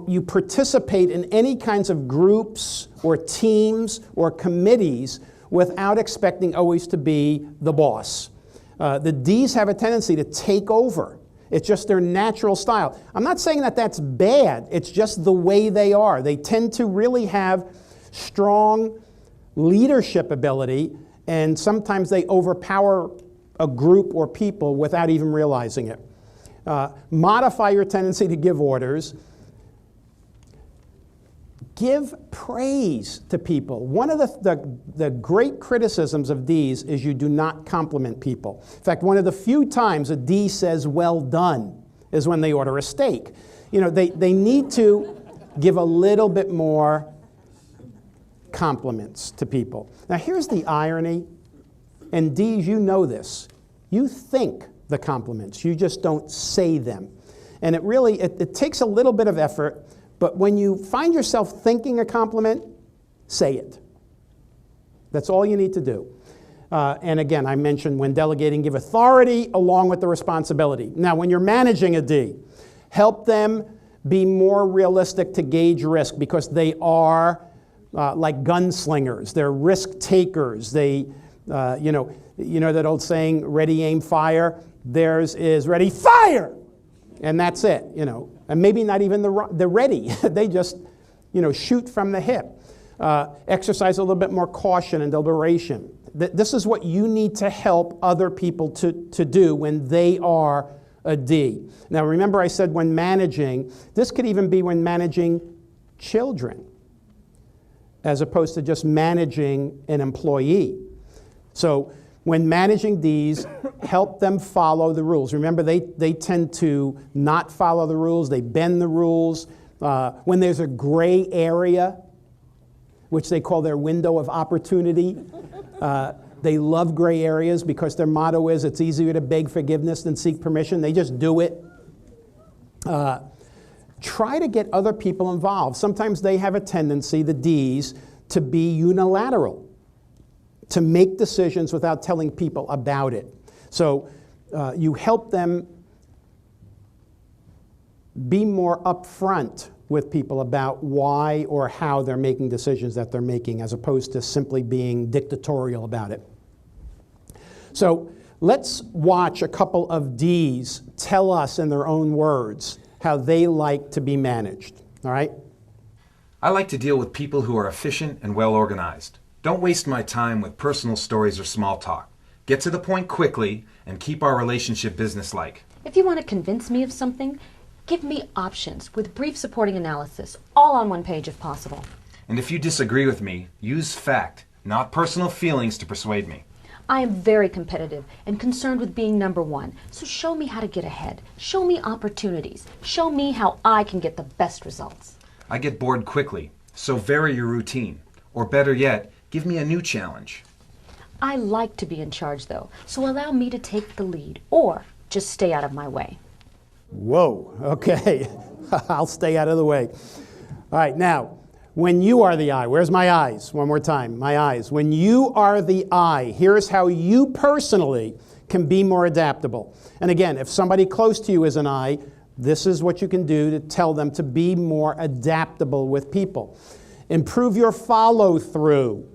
you participate in any kinds of groups or teams or committees without expecting always to be the boss. The D's have a tendency to take over. It's just their natural style. I'm not saying that that's bad. It's just the way they are. They tend to really have strong leadership ability, and sometimes they overpower a group or people without even realizing it. Modify your tendency to give orders. Give praise to people. One of the great criticisms of D's is you do not compliment people. In fact, one of the few times a D says well done is when they order a steak. You know, they need to give a little bit more compliments to people. Now here's the irony, and D's, you know this. You think the compliments, you just don't say them. And it really, it takes a little bit of effort. But when you find yourself thinking a compliment, say it. That's all you need to do. And again, I mentioned when delegating, give authority along with the responsibility. Now, when you're managing a D, help them be more realistic to gauge risk because they are like gunslingers. They're risk takers. They, you know that old saying, ready, aim, fire? Theirs is ready, fire! And that's it, you know. And maybe not even the ready. They just, shoot from the hip. Exercise a little bit more caution and deliberation. This is what you need to help other people to do when they are a D. Now remember I said when managing, this could even be when managing children, as opposed to just managing an employee. So when managing Ds, help them follow the rules. Remember, they tend to not follow the rules. They bend the rules. When there's a gray area, which they call their window of opportunity, they love gray areas because their motto is it's easier to beg forgiveness than seek permission. They just do it. Try to get other people involved. Sometimes they have a tendency, the Ds, to be unilateral, to make decisions without telling people about it. So you help them be more upfront with people about why or how they're making decisions that they're making, as opposed to simply being dictatorial about it. So let's watch a couple of Ds tell us in their own words how they like to be managed, all right? I like to deal with people who are efficient and well organized. Don't waste my time with personal stories or small talk. Get to the point quickly and keep our relationship businesslike. If you want to convince me of something, give me options with brief supporting analysis, all on one page if possible. And if you disagree with me, use fact, not personal feelings to persuade me. I am very competitive and concerned with being number one, so show me how to get ahead. Show me opportunities. Show me how I can get the best results. I get bored quickly, so vary your routine. Or better yet, give me a new challenge. I like to be in charge, though, so allow me to take the lead, or just stay out of my way. Whoa, okay. I'll stay out of the way. All right, now, when you are the I, where's my eyes? One more time, my eyes. When you are the I, here's how you personally can be more adaptable. And again, if somebody close to you is an I, this is what you can do to tell them to be more adaptable with people. Improve your follow-through,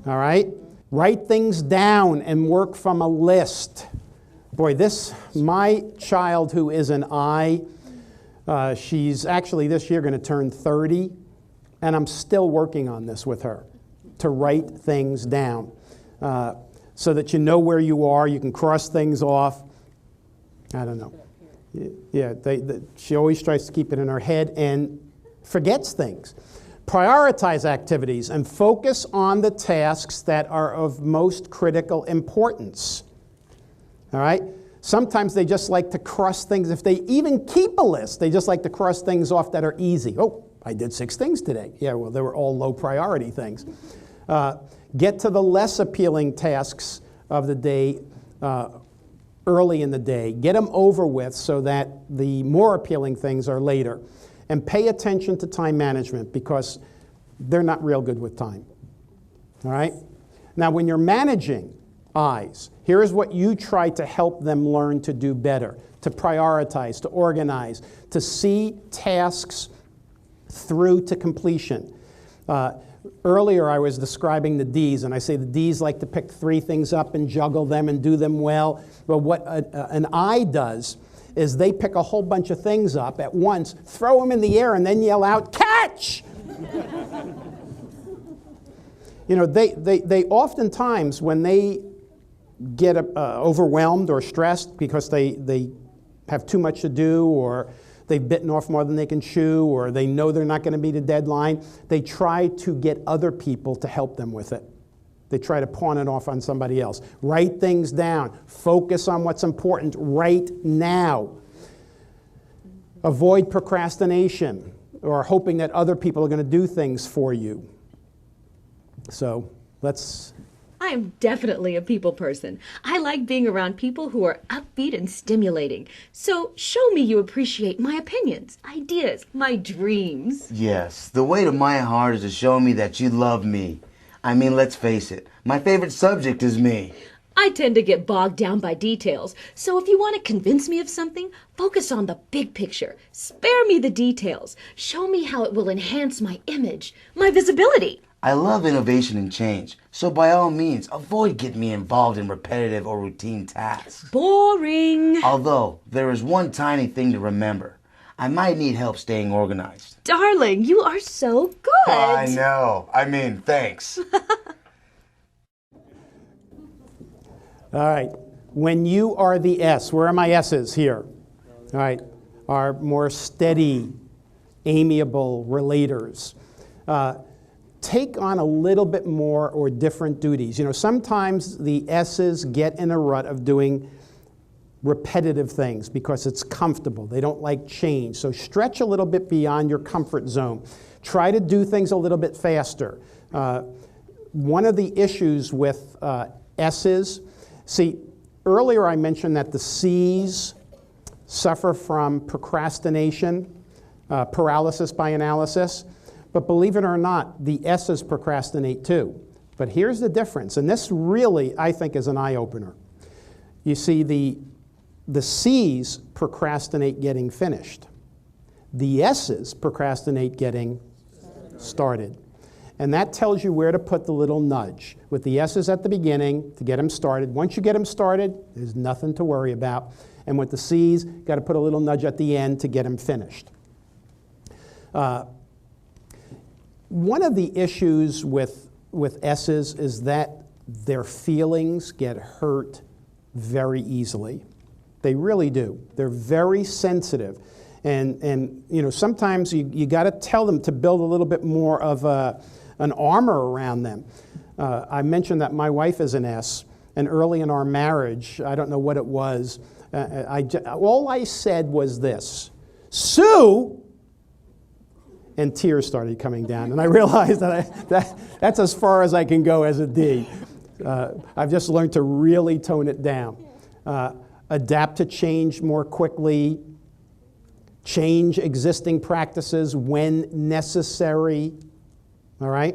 all right? Write things down and work from a list. Boy, my child who is an I, she's actually this year going to turn 30, and I'm still working on this with her, to write things down so that you know where you are, you can cross things off. I don't know. Yeah, she always tries to keep it in her head and forgets things. Prioritize activities and focus on the tasks that are of most critical importance. All right? Sometimes they just like to cross things. If they even keep a list, they just like to cross things off that are easy. Oh, I did 6 things today. Yeah, well, they were all low priority things. Get to the less appealing tasks of the day early in the day. Get them over with so that the more appealing things are later. And pay attention to time management, because they're not real good with time. All right? Now, when you're managing I's, here's what you try to help them learn to do better, to prioritize, to organize, to see tasks through to completion. Earlier I was describing the D's, and I say the D's like to pick 3 things up and juggle them and do them well. But what an I does is they pick a whole bunch of things up at once, throw them in the air, and then yell out, "Catch!" You know, they oftentimes, when they get overwhelmed or stressed because they have too much to do, or they've bitten off more than they can chew, or they know they're not going to meet a deadline, they try to get other people to help them with it. They try to pawn it off on somebody else. Write things down. Focus on what's important right now. Avoid procrastination or hoping that other people are going to do things for you. So let's... I am definitely a people person. I like being around people who are upbeat and stimulating. So show me you appreciate my opinions, ideas, my dreams. Yes, the way to my heart is to show me that you love me. I mean, let's face it, my favorite subject is me. I tend to get bogged down by details, so if you want to convince me of something, focus on the big picture. Spare me the details. Show me how it will enhance my image, my visibility. I love innovation and change, so by all means, avoid getting me involved in repetitive or routine tasks. Boring. Although, there is one tiny thing to remember. I might need help staying organized. Darling, you are so good. I know. I mean, thanks. All right. When you are the S, where are my S's here? All right. Are more steady, amiable relators. Take on a little bit more or different duties. You know, sometimes the S's get in a rut of doing repetitive things because it's comfortable. They don't like change. So stretch a little bit beyond your comfort zone. Try to do things a little bit faster. One of the issues with S's, see, earlier I mentioned that the C's suffer from procrastination, paralysis by analysis. But believe it or not, the S's procrastinate too. But here's the difference, and this really, I think, is an eye-opener. You see, the C's procrastinate getting finished. The S's procrastinate getting started. And that tells you where to put the little nudge. With the S's at the beginning, to get them started. Once you get them started, there's nothing to worry about. And with the C's, got to put a little nudge at the end to get them finished. One of the issues with S's is that their feelings get hurt very easily. They really do. They're very sensitive. And you know, sometimes you got to tell them to build a little bit more of an armor around them. I mentioned that my wife is an S, and early in our marriage, I don't know what it was, all I said was this: "Sue!" And tears started coming down. And I realized that that's as far as I can go as a D. I've just learned to really tone it down. Adapt to change more quickly. Change existing practices when necessary. All right?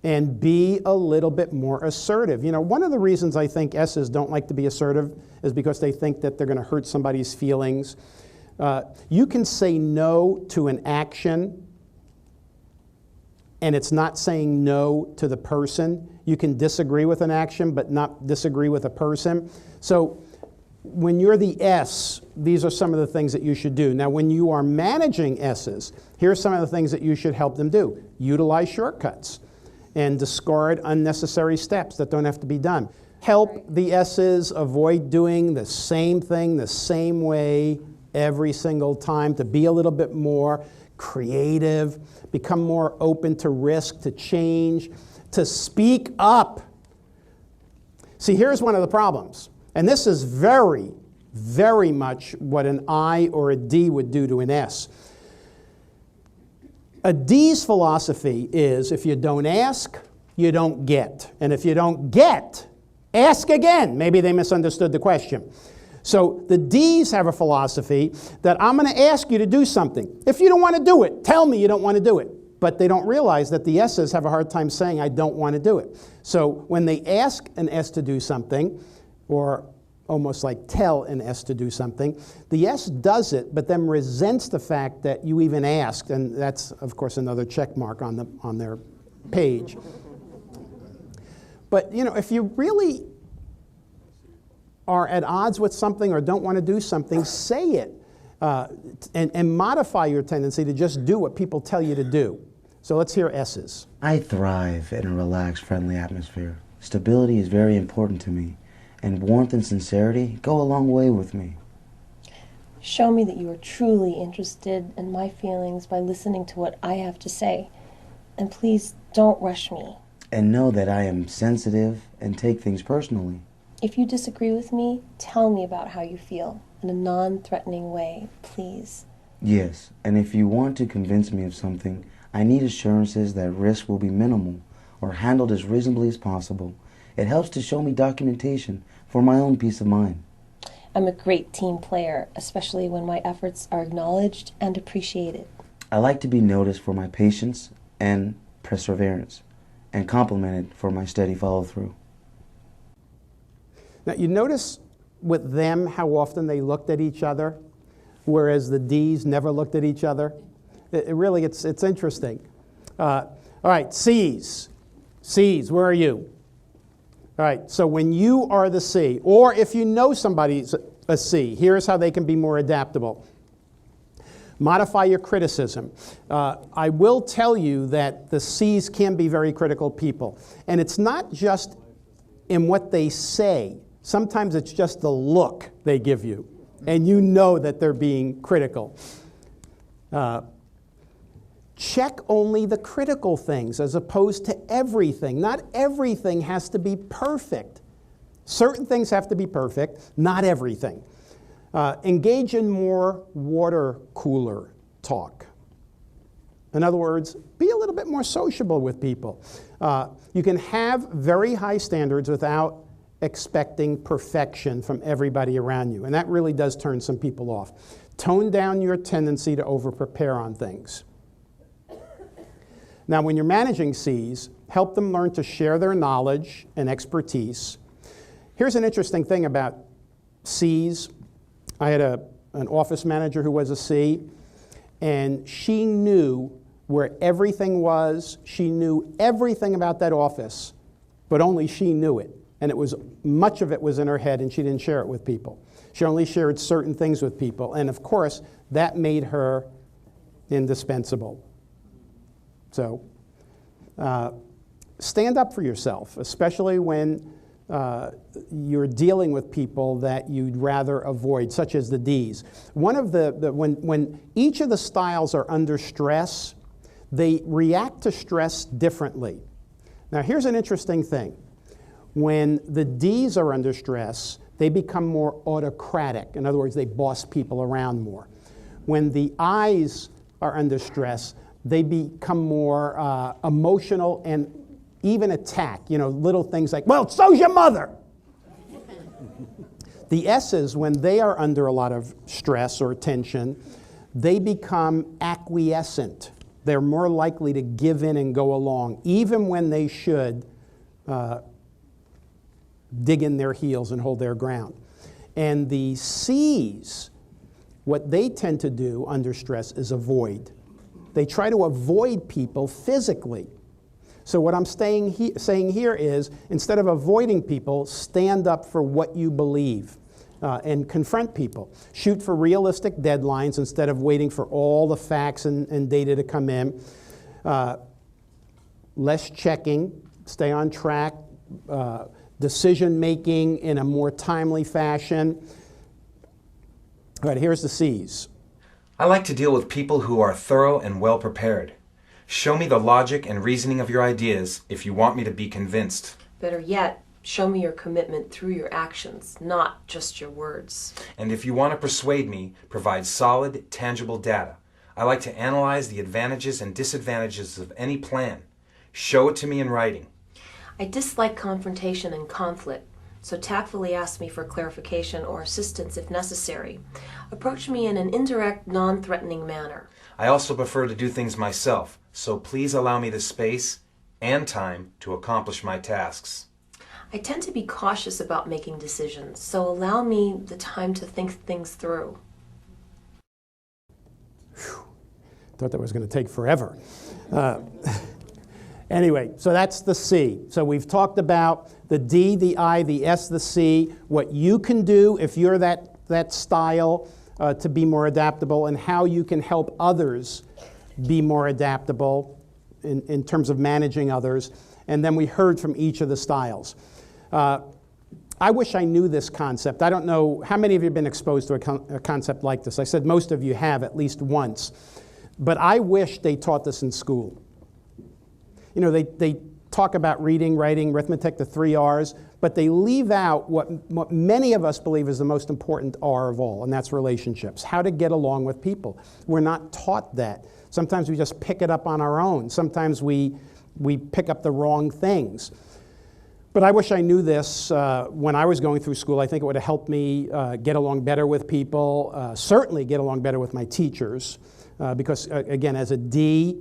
And be a little bit more assertive. You know, one of the reasons I think S's don't like to be assertive is because they think that they're going to hurt somebody's feelings. You can say no to an action, and it's not saying no to the person. You can disagree with an action, but not disagree with a person. So when you're the S, these are some of the things that you should do. Now, when you are managing S's, here's some of the things that you should help them do. Utilize shortcuts and discard unnecessary steps that don't have to be done. Help the S's avoid doing the same thing the same way every single time, to be a little bit more creative, become more open to risk, to change, to speak up. See, here's one of the problems, and this is very, very much what an I or a D would do to an S. A D's philosophy is, if you don't ask, you don't get. And if you don't get, ask again. Maybe they misunderstood the question. So the D's have a philosophy that I'm going to ask you to do something. If you don't want to do it, tell me you don't want to do it. but they don't realize that the S's have a hard time saying, I don't want to do it. So when they ask an S to do something, or almost like tell an S to do something, the S does it, but then resents the fact that you even asked, and that's, of course, another check mark on their page. But, you know, if you really are at odds with something or don't want to do something, say it. And modify your tendency to just do what people tell you to do. So let's hear S's. I thrive in a relaxed, friendly atmosphere. Stability is very important to me, and warmth and sincerity go a long way with me. Show me that you are truly interested in my feelings by listening to what I have to say. And please don't rush me. And know that I am sensitive and take things personally. If you disagree with me, tell me about how you feel in a non-threatening way, please. Yes, and if you want to convince me of something, I need assurances that risk will be minimal or handled as reasonably as possible. It helps to show me documentation for my own peace of mind. I'm a great team player, especially when my efforts are acknowledged and appreciated. I like to be noticed for my patience and perseverance, and complimented for my steady follow-through. Now, you notice with them how often they looked at each other, whereas the D's never looked at each other? It's interesting. All right, C's. C's, where are you? All right, so when you are the C, or if you know somebody's a C, here's how they can be more adaptable. Modify your criticism. I will tell you that the C's can be very critical people. And it's not just in what they say. Sometimes it's just the look they give you. And you know that they're being critical. Check only the critical things as opposed to everything. Not everything has to be perfect. Certain things have to be perfect, not everything. Engage in more water cooler talk. In other words, be a little bit more sociable with people. You can have very high standards without expecting perfection from everybody around you, and that really does turn some people off. Tone down your tendency to over-prepare on things. Now, when you're managing C's, help them learn to share their knowledge and expertise. Here's an interesting thing about C's. I had an office manager who was a C, and she knew where everything was. She knew everything about that office, but only she knew it. And much of it was in her head, and she didn't share it with people. She only shared certain things with people. And of course, that made her indispensable. So, stand up for yourself, especially when you're dealing with people that you'd rather avoid, such as the D's. One of when each of the styles are under stress, they react to stress differently. Now, here's an interesting thing. When the D's are under stress, they become more autocratic. In other words, they boss people around more. When the I's are under stress, they become more emotional and even attack. You know, little things like, well, so's your mother. The S's, when they are under a lot of stress or tension, they become acquiescent. They're more likely to give in and go along, even when they should dig in their heels and hold their ground. And the C's, what they tend to do under stress is avoid. They try to avoid people physically. So what I'm saying here is, instead of avoiding people, stand up for what you believe and confront people. Shoot for realistic deadlines instead of waiting for all the facts and data to come in. Less checking, stay on track, decision making in a more timely fashion. All right, here's the C's. I like to deal with people who are thorough and well prepared. Show me the logic and reasoning of your ideas if you want me to be convinced. Better yet, show me your commitment through your actions, not just your words. And if you want to persuade me, provide solid, tangible data. I like to analyze the advantages and disadvantages of any plan. Show it to me in writing. I dislike confrontation and conflict, so tactfully ask me for clarification or assistance if necessary. Approach me in an indirect, non-threatening manner. I also prefer to do things myself, So please allow me the space and time to accomplish my tasks. I tend to be cautious about making decisions, so allow me the time to think things through. Thought that was going to take forever. Anyway, so that's the C. So we've talked about the D, the I, the S, the C, what you can do if you're that style to be more adaptable, and how you can help others be more adaptable in terms of managing others. And then we heard from each of the styles. I wish I knew this concept. I don't know, how many of you have been exposed to a concept like this? I said most of you have at least once. But I wish they taught this in school. You know, they talk about reading, writing, arithmetic, the 3 R's, but they leave out what many of us believe is the most important R of all, and that's relationships, how to get along with people. We're not taught that. Sometimes we just pick it up on our own. Sometimes we pick up the wrong things. But I wish I knew this when I was going through school. I think it would have helped me get along better with people, certainly get along better with my teachers, because, again, as a D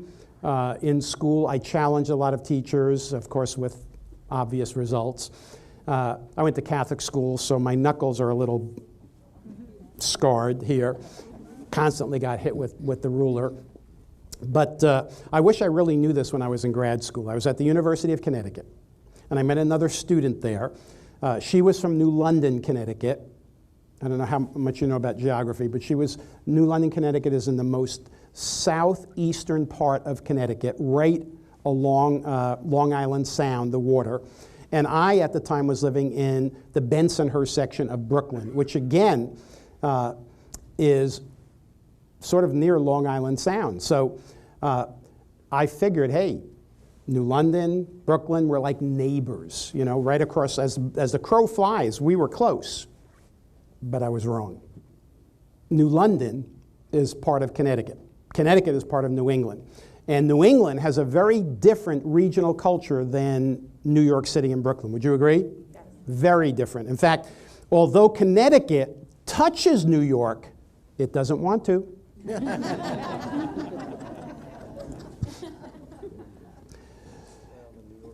in school, I challenged a lot of teachers, of course, with obvious results. I went to Catholic school, so my knuckles are a little scarred here. Constantly got hit with the ruler. But I wish I really knew this when I was in grad school. I was at the University of Connecticut, and I met another student there. She was from New London, Connecticut. I don't know how much you know about geography, but New London, Connecticut is in the most southeastern part of Connecticut, right along Long Island Sound, the water. And I, at the time, was living in the Bensonhurst section of Brooklyn, which again is sort of near Long Island Sound. So I figured, hey, New London, Brooklyn, we're like neighbors, you know, right across, as the crow flies, we were close. But I was wrong. New London is part of Connecticut. Connecticut is part of New England. And New England has a very different regional culture than New York City and Brooklyn. Would you agree? Yes. Very different. In fact, although Connecticut touches New York, it doesn't want to.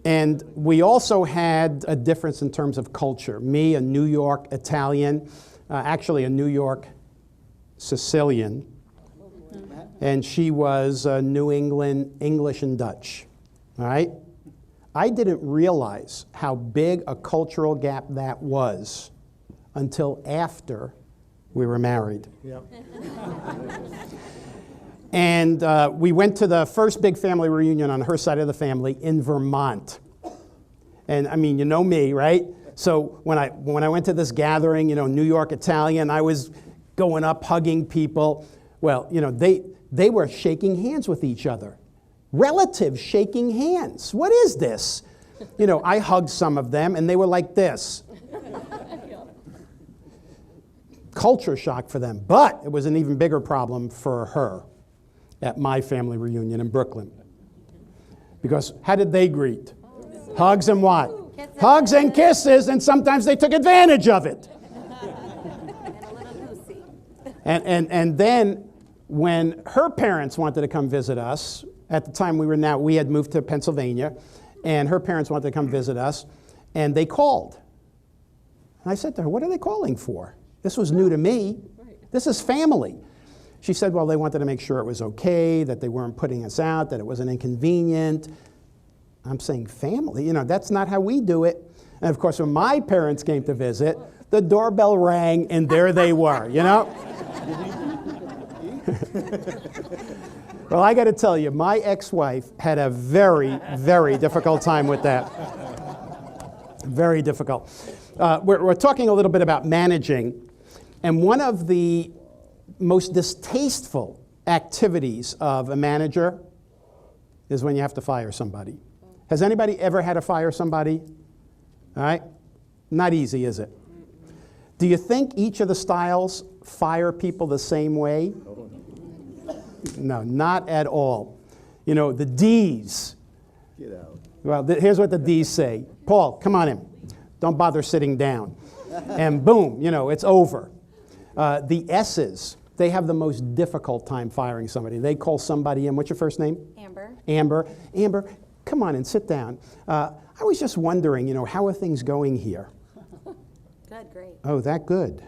And we also had a difference in terms of culture. Me, a New York Italian, actually a New York Sicilian, and she was New England English and Dutch, all right? I didn't realize how big a cultural gap that was until after we were married. Yep. And we went to the first big family reunion on her side of the family in Vermont. And I mean, you know me, right? So when I went to this gathering, you know, New York Italian, I was going up, hugging people. Well, you know, they were shaking hands with each other. Relatives shaking hands. What is this? You know, I hugged some of them, and they were like this. Culture shock for them. But it was an even bigger problem for her at my family reunion in Brooklyn. Because how did they greet? Hugs and what? Hugs and kisses, and sometimes they took advantage of it. And then when her parents wanted to come visit us, at the time we had moved to Pennsylvania, and her parents wanted to come visit us, and they called. And I said to her, what are they calling for? This was new to me. This is family. She said, well, they wanted to make sure it was okay, that they weren't putting us out, that it wasn't inconvenient. I'm saying family, you know, that's not how we do it. And of course, when my parents came to visit, the doorbell rang and there they were, you know? Well, I got to tell you, my ex-wife had a very, very difficult time with that. Very difficult. We're talking a little bit about managing, and one of the most distasteful activities of a manager is when you have to fire somebody. Has anybody ever had to fire somebody? All right? Not easy, is it? Do you think each of the styles fire people the same way? No, not at all. You know, the D's. Get out. Well, here's what the D's say. Paul, come on in. Don't bother sitting down. And boom, you know, it's over. The S's. they have the most difficult time firing somebody. They call somebody in. What's your first name? Amber. Amber. Amber, come on and sit down. I was just wondering, how are things going here? Good, great. Oh, that good.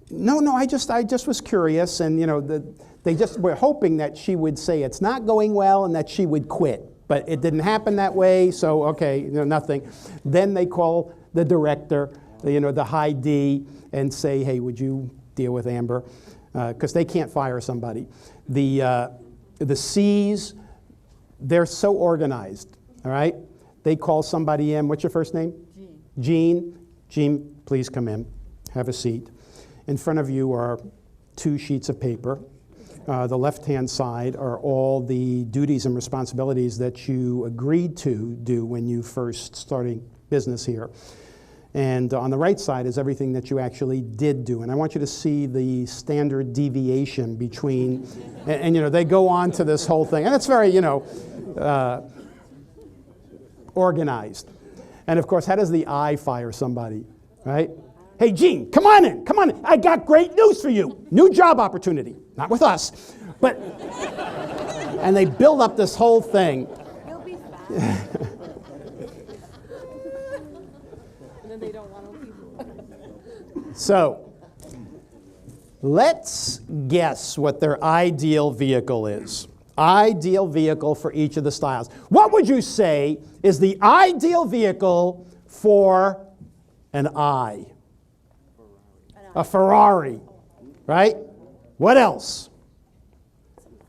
No, I just was curious, and they just were hoping that she would say it's not going well and that she would quit. But it didn't happen that way, so okay, nothing. Then they call the director, the high D, and say, hey, would you deal with Amber? Because they can't fire somebody. The C's, they're so organized, all right? They call somebody in. What's your first name? Jean. Jean, please come in. Have a seat. In front of you are 2 sheets of paper. The left-hand side are all the duties and responsibilities that you agreed to do when you first started business here. And on the right side is everything that you actually did do. And I want you to see the standard deviation between, and they go on to this whole thing. And it's very, organized. And of course, how does the I fire somebody, right? Hey, Gene, come on in. I got great news for you. New job opportunity. Not with us, but, and they build up this whole thing. You'll be fine. And then they don't want to leave. So, let's guess what their ideal vehicle is. Ideal vehicle for each of the styles. What would you say is the ideal vehicle for an I? A Ferrari, right? What else?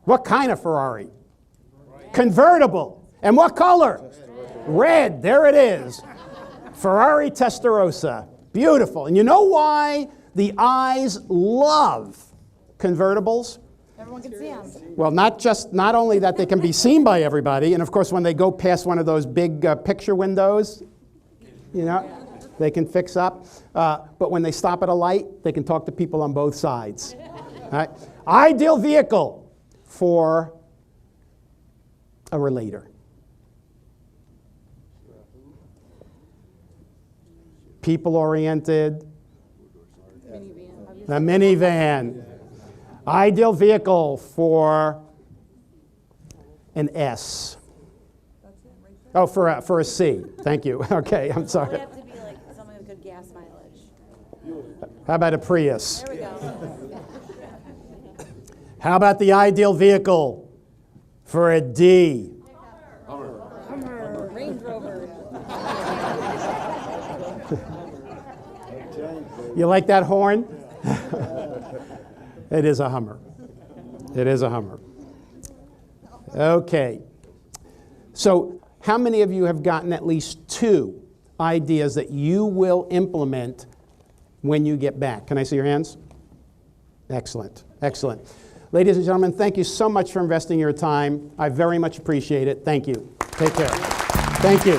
What kind of Ferrari? Convertible. And what color? Red. There it is. Ferrari Testarossa. Beautiful. And you know why the I's love convertibles? Everyone can see them. Well, not only that they can be seen by everybody, and of course when they go past one of those big picture windows, they can fix up. But when they stop at a light, they can talk to people on both sides. All right? Ideal vehicle for a relator. People-oriented. A minivan. Ideal vehicle for an S. Oh, for a C. Thank you. Okay, I'm sorry. have to be like something with good gas mileage. How about a Prius? There we go. How about the ideal vehicle for a D? Hummer, Range Rover. You like that horn? It is a Hummer. It is a Hummer. Okay. So how many of you have gotten at least 2 ideas that you will implement when you get back? Can I see your hands? Excellent. Excellent. Ladies and gentlemen, thank you so much for investing your time. I very much appreciate it. Thank you. Take care. Thank you.